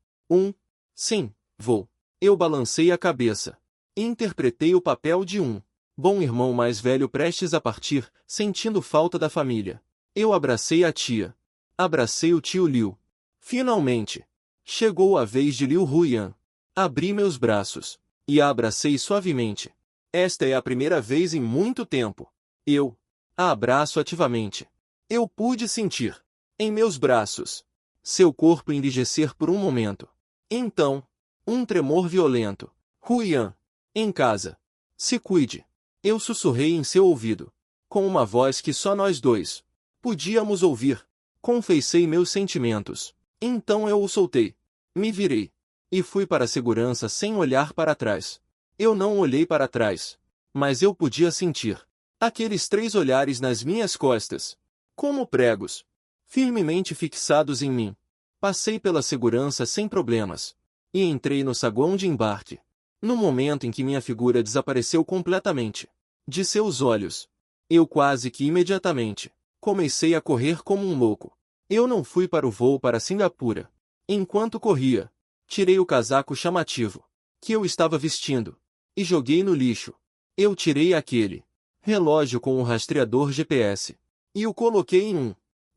Sim, vou. Eu balancei a cabeça. Interpretei o papel de um bom irmão mais velho prestes a partir, sentindo falta da família. Eu abracei a tia. Abracei o tio Liu. Finalmente, chegou a vez de Liu Huyan. Abri meus braços e a abracei suavemente. Esta é a primeira vez em muito tempo. Eu a abraço ativamente. Eu pude sentir em meus braços seu corpo enrijecer por um momento. Então, um tremor violento. Huyan, em casa. Se cuide. Eu sussurrei em seu ouvido, com uma voz que só nós dois podíamos ouvir. Confessei meus sentimentos. Então eu o soltei. Me virei e fui para a segurança sem olhar para trás. Eu não olhei para trás, mas eu podia sentir aqueles 3 olhares nas minhas costas, como pregos, firmemente fixados em mim. Passei pela segurança sem problemas e entrei no saguão de embarque. No momento em que minha figura desapareceu completamente de seus olhos, eu quase que imediatamente comecei a correr como um louco. Eu não fui para o voo para Singapura. Enquanto corria, tirei o casaco chamativo que eu estava vestindo e joguei no lixo. Eu tirei aquele relógio com o rastreador GPS e o coloquei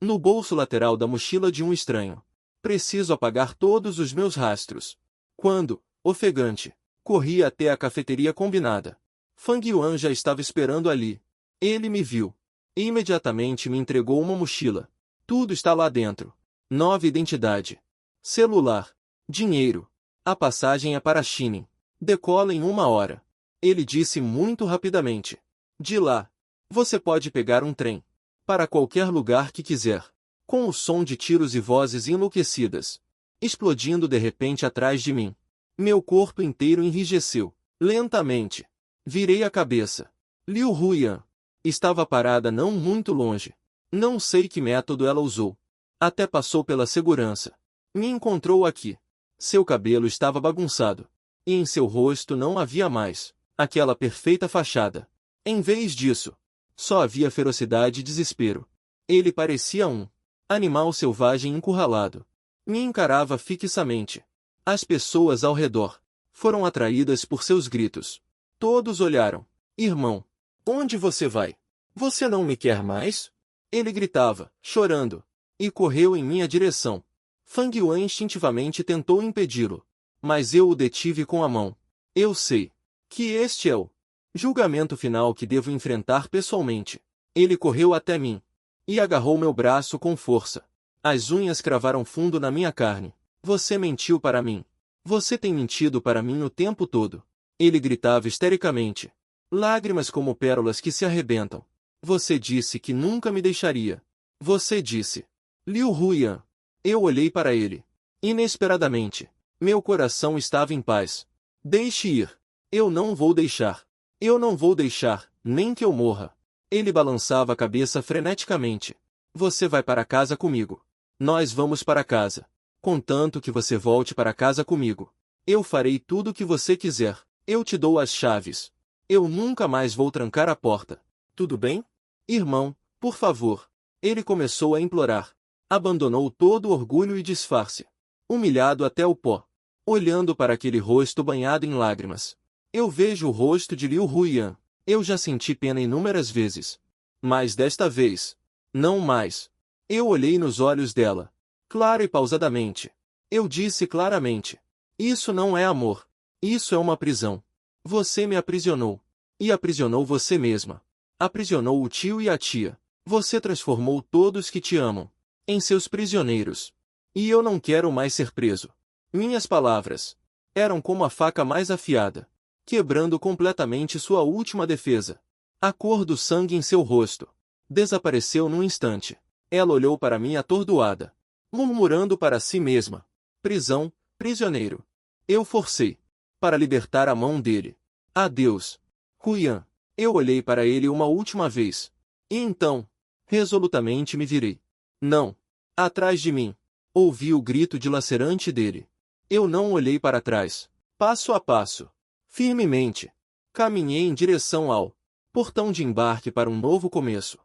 no bolso lateral da mochila de um estranho. Preciso apagar todos os meus rastros. Quando, ofegante, corri até a cafeteria combinada. Fang Yuan já estava esperando ali. Ele me viu e imediatamente me entregou uma mochila. Tudo está lá dentro. Nova identidade, celular, dinheiro. A passagem é para Xining. Decola em 1 hora. Ele disse muito rapidamente. De lá, você pode pegar um trem para qualquer lugar que quiser. Com o som de tiros e vozes enlouquecidas, explodindo de repente atrás de mim. Meu corpo inteiro enrijeceu. Lentamente. Virei a cabeça. Liu Huyan estava parada não muito longe. Não sei que método ela usou. Até passou pela segurança. Me encontrou aqui. Seu cabelo estava bagunçado. E em seu rosto não havia mais aquela perfeita fachada. Em vez disso, só havia ferocidade e desespero. Ele parecia um animal selvagem encurralado. Me encarava fixamente. As pessoas ao redor foram atraídas por seus gritos. Todos olharam. Irmão, onde você vai? Você não me quer mais? Ele gritava, chorando, e correu em minha direção. Fang Yuan instintivamente tentou impedi-lo, mas eu o detive com a mão. Eu sei que este é o julgamento final que devo enfrentar pessoalmente. Ele correu até mim e agarrou meu braço com força. As unhas cravaram fundo na minha carne. Você mentiu para mim. Você tem mentido para mim o tempo todo. Ele gritava histericamente. Lágrimas como pérolas que se arrebentam. Você disse que nunca me deixaria. Você disse. Liu Huyan. Eu olhei para ele. Inesperadamente. Meu coração estava em paz. Deixe ir. Eu não vou deixar. Eu não vou deixar, nem que eu morra. Ele balançava a cabeça freneticamente. Você vai para casa comigo. Nós vamos para casa. Contanto que você volte para casa comigo. Eu farei tudo o que você quiser. Eu te dou as chaves. Eu nunca mais vou trancar a porta. Tudo bem? Irmão, por favor. Ele começou a implorar. Abandonou todo orgulho e disfarce. Humilhado até o pó. Olhando para aquele rosto banhado em lágrimas. Eu vejo o rosto de Liu Huyan. Eu já senti pena inúmeras vezes. Mas desta vez, não mais. Eu olhei nos olhos dela. Claro e pausadamente. Eu disse claramente. Isso não é amor. Isso é uma prisão. Você me aprisionou. E aprisionou você mesma. Aprisionou o tio e a tia. Você transformou todos que te amam em seus prisioneiros. E eu não quero mais ser preso. Minhas palavras eram como a faca mais afiada, quebrando completamente sua última defesa. A cor do sangue em seu rosto desapareceu num instante. Ela olhou para mim atordoada, murmurando para si mesma. Prisão, prisioneiro. Eu forcei para libertar a mão dele. Adeus, Huyan. Eu olhei para ele uma última vez. E então, resolutamente me virei. Não. Atrás de mim. Ouvi o grito dilacerante dele. Eu não olhei para trás. Passo a passo. Firmemente. Caminhei em direção ao portão de embarque para um novo começo.